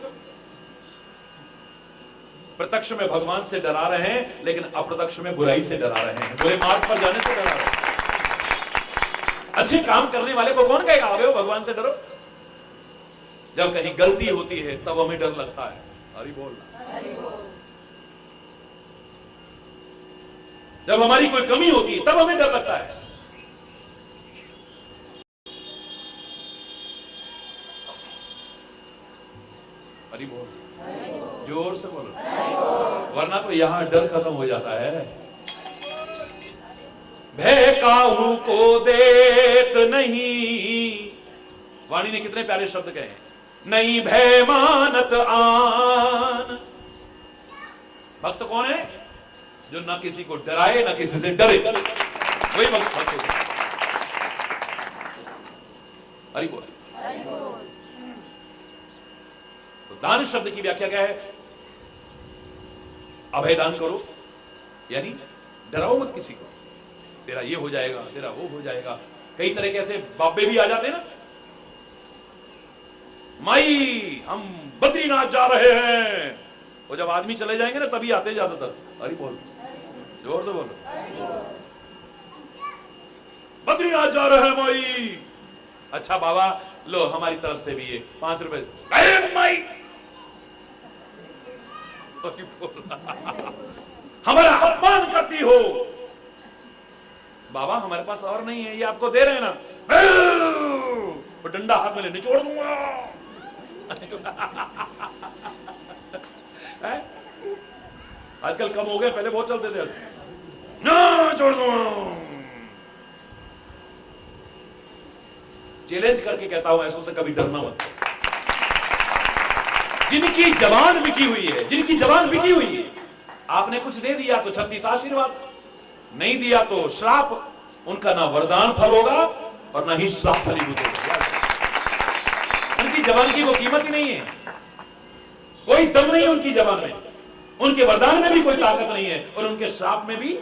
प्रत्यक्ष में भगवान से डरा रहे हैं, लेकिन अप्रत्यक्ष में बुराई से डरा रहे हैं, बुरे मार्ग पर जाने से डरा रहे हैं। अच्छे काम करने वाले को कौन कहेगा अबे भगवान से डरो? जब कहीं गलती होती है तब हमें डर लगता है। हरि बोल। जब हमारी कोई कमी होती है तब हमें डर लगता है। हरि बोल, जोर से बोलो, वरना तो यहां डर खत्म हो जाता है। भय काहू को देत नहीं, वाणी ने कितने प्यारे शब्द कहे हैं, नहीं भय मानत आन। भक्त कौन है? जो ना किसी को डराए ना किसी से डरे, वही भक्त है। हरि बोल। तो दान शब्द की व्याख्या क्या है? अभय दान करो, यानी डराओ मत किसी को, तेरा ये हो जाएगा, तेरा वो हो जाएगा। कई तरह के ऐसे बाबे भी आ जाते हैं ना, माई हम बद्रीनाथ जा रहे हैं, और जब आदमी चले जाएंगे ना तभी आते ज्यादातर। हरि बोल, जोर से बोलो, बद्रीनाथ जा रहे हैं माई। अच्छा बाबा लो हमारी तरफ से भी ये 5 रुपए। माई हमारा अपमान करती हो। बाबा हमारे पास और नहीं है, ये आपको दे रहे हैं ना, डंडा हाथ में ले निचोड़ दूंगा। आजकल कम हो गए, पहले बहुत चलते थे ऐसे, ना छोड़ दूंगा। चैलेंज करके कहता हूं ऐसों से कभी डरना मत। जिनकी जबान बिकी हुई है, जिनकी जबान बिकी हुई है, आपने कुछ दे दिया तो 36 आशीर्वाद, नहीं दिया तो श्राप। उनका ना वरदान फल होगा और ना ही श्राप फलीभूत होगा। उनकी जबान की वो कीमत ही नहीं है, कोई दम नहीं उनकी जबान में, उनके वरदान में भी कोई ताकत नहीं है, और उनके श्राप में भी।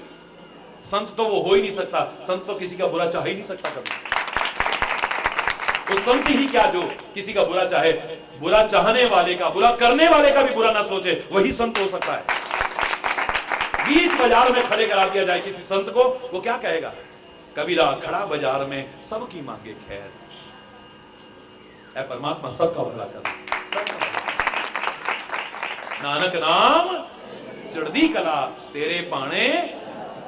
संत तो वो हो ही नहीं सकता, संत तो किसी का बुरा चाह ही नहीं सकता कभी। वो संत ही क्या जो किसी का बुरा चाहे, बुरा चाहने वाले का, बुरा करने वाले का भी बुरा ना सोचे, वही संत हो सकता है। बीच बाजार में खड़े करा दिया जाए किसी संत को, वो क्या कहेगा? कबीरा खड़ा बाजार में सबकी मांगे खैर, ऐ परमात्मा सबका भला कर, नानक नाम चढ़दी कला, तेरे पाने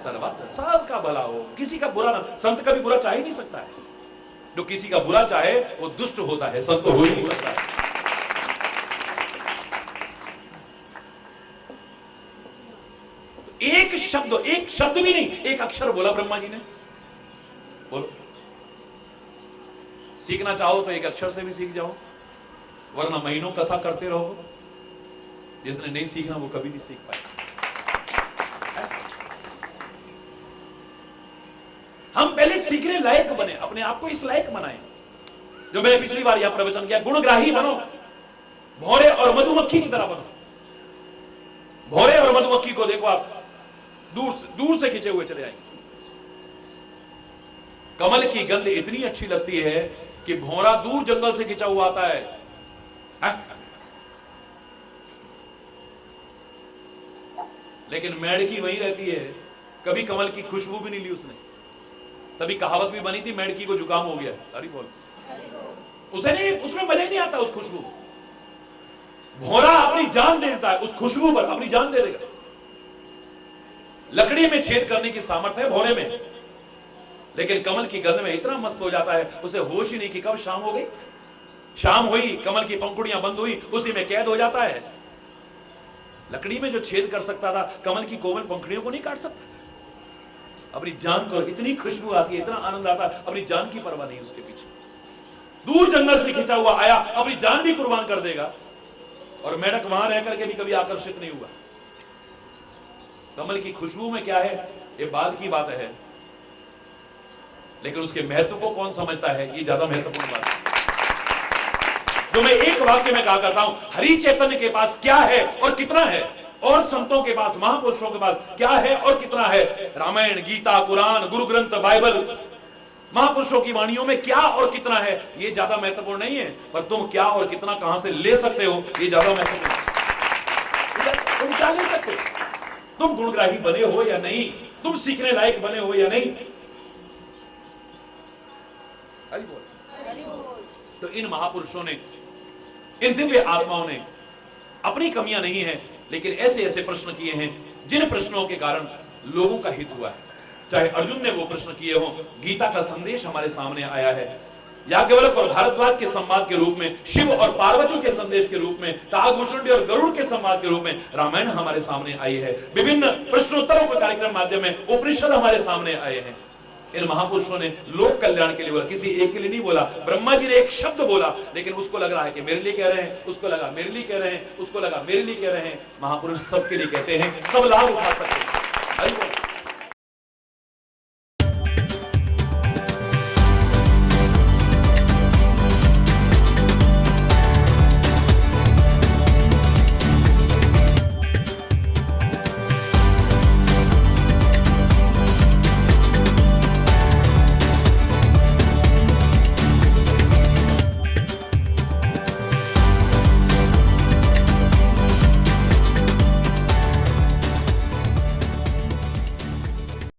सर्वत्र सबका भला हो, किसी का बुरा ना। संत का भी बुरा चाह ही नहीं सकता है, जो किसी का बुरा चाहे वो दुष्ट होता है, संत हो ही नहीं सकता है। एक शब्द भी नहीं, एक अक्षर बोला ब्रह्मा जी ने। बोलो, सीखना चाहो तो एक अक्षर से भी सीख जाओ, वरना महीनों कथा करते रहो। जिसने नहीं सीखना वो कभी नहीं सीख पाए। हम पहले सीखने लायक बने, अपने आप को इस लायक बनाए, जो मैंने पिछली बार यहां प्रवचन किया, गुणग्राही बनो, भौरे और मधुमक्खी की तरह बनो। भौरे और मधुमक्खी को देखो आप, दूर से खिंचे हुए चले आएंगे। कमल की गंध इतनी अच्छी लगती है कि भौरा दूर जंगल से खिंचा हुआ आता है, लेकिन मेढकी वहीं रहती है, कभी कमल की खुशबू भी नहीं ली उसने। तभी कहावत भी बनी थी, मेढकी को जुकाम हो गया। हरि बोल। उसे नहीं, उसमें मजा ही नहीं आता उस खुशबू। भौरा अपनी जान दे देता है उस खुशबू पर, अपनी जान दे देगा। लकड़ी में छेद करने की सामर्थ्य है भौरे में, लेकिन कमल की गंध में इतना मस्त हो जाता है, उसे होश ही नहीं कि कब शाम हो गई। शाम हुई, कमल की पंखुड़ियां बंद हुई, उसी में कैद हो जाता है। लकड़ी में जो छेद कर सकता था, कमल की कोमल पंखुड़ियों को नहीं काट सकता। अपनी जान को, इतनी खुशबू आती है, इतना आनंद आता है, अपनी जान की परवाह नहीं उसके पीछे। दूर जंगल से खिंचा हुआ आया, अपनी जान भी कुर्बान कर देगा, और मेढक वहां रह करके भी कभी आकर्षित नहीं हुआ। कमल की खुशबू में क्या है, ये बाद की बात है, लेकिन उसके महत्व को कौन समझता है, ये ज्यादा महत्वपूर्ण बात है। जो मैं एक वाक्य में कहा करता हूं, हरि चैतन्य के पास क्या है और कितना है, और संतों के पास, महापुरुषों के पास क्या है और कितना है। रामायण, गीता, कुरान, गुरु ग्रंथ, बाइबल, महापुरुषों की वाणियों में क्या और कितना है, ये ज्यादा महत्वपूर्ण नहीं है, पर तुम क्या और कितना कहां से ले सकते हो, ये ज्यादा महत्वपूर्ण है। तुम क्या ले सकते हो, तुम गुणग्राही बने हो या नहीं, तुम सीखने लायक बने हो या नहीं। हरि बोल। तो इन महापुरुषों ने, इन दिव्य आत्माओं ने अपनी कमियां नहीं है, लेकिन ऐसे ऐसे प्रश्न किए हैं जिन प्रश्नों के कारण लोगों का हित हुआ है। चाहे अर्जुन ने वो प्रश्न किए हो, गीता का संदेश हमारे सामने आया है, याज्ञवल्क्य और भारद्वाज के संवाद के रूप में, शिव और पार्वती के संदेश के रूप में, काकभूषुंडी और गरुड़ के संवाद के रूप में रामायण हमारे सामने आई है। विभिन्न प्रश्नोत्तरों के कार्यक्रम माध्यम में उपनिषद हमारे सामने आए हैं। इन महापुरुषों ने लोक कल्याण के लिए बोला, किसी एक के लिए नहीं बोला। ब्रह्मा जी ने एक शब्द बोला, लेकिन उसको लग रहा है कि मेरे लिए कह रहे हैं, उसको लगा मेरे लिए कह रहे हैं, उसको लगा मेरे लिए कह रहे हैं। महापुरुष सबके लिए कहते हैं, सब लाभ उठा सकते हैं।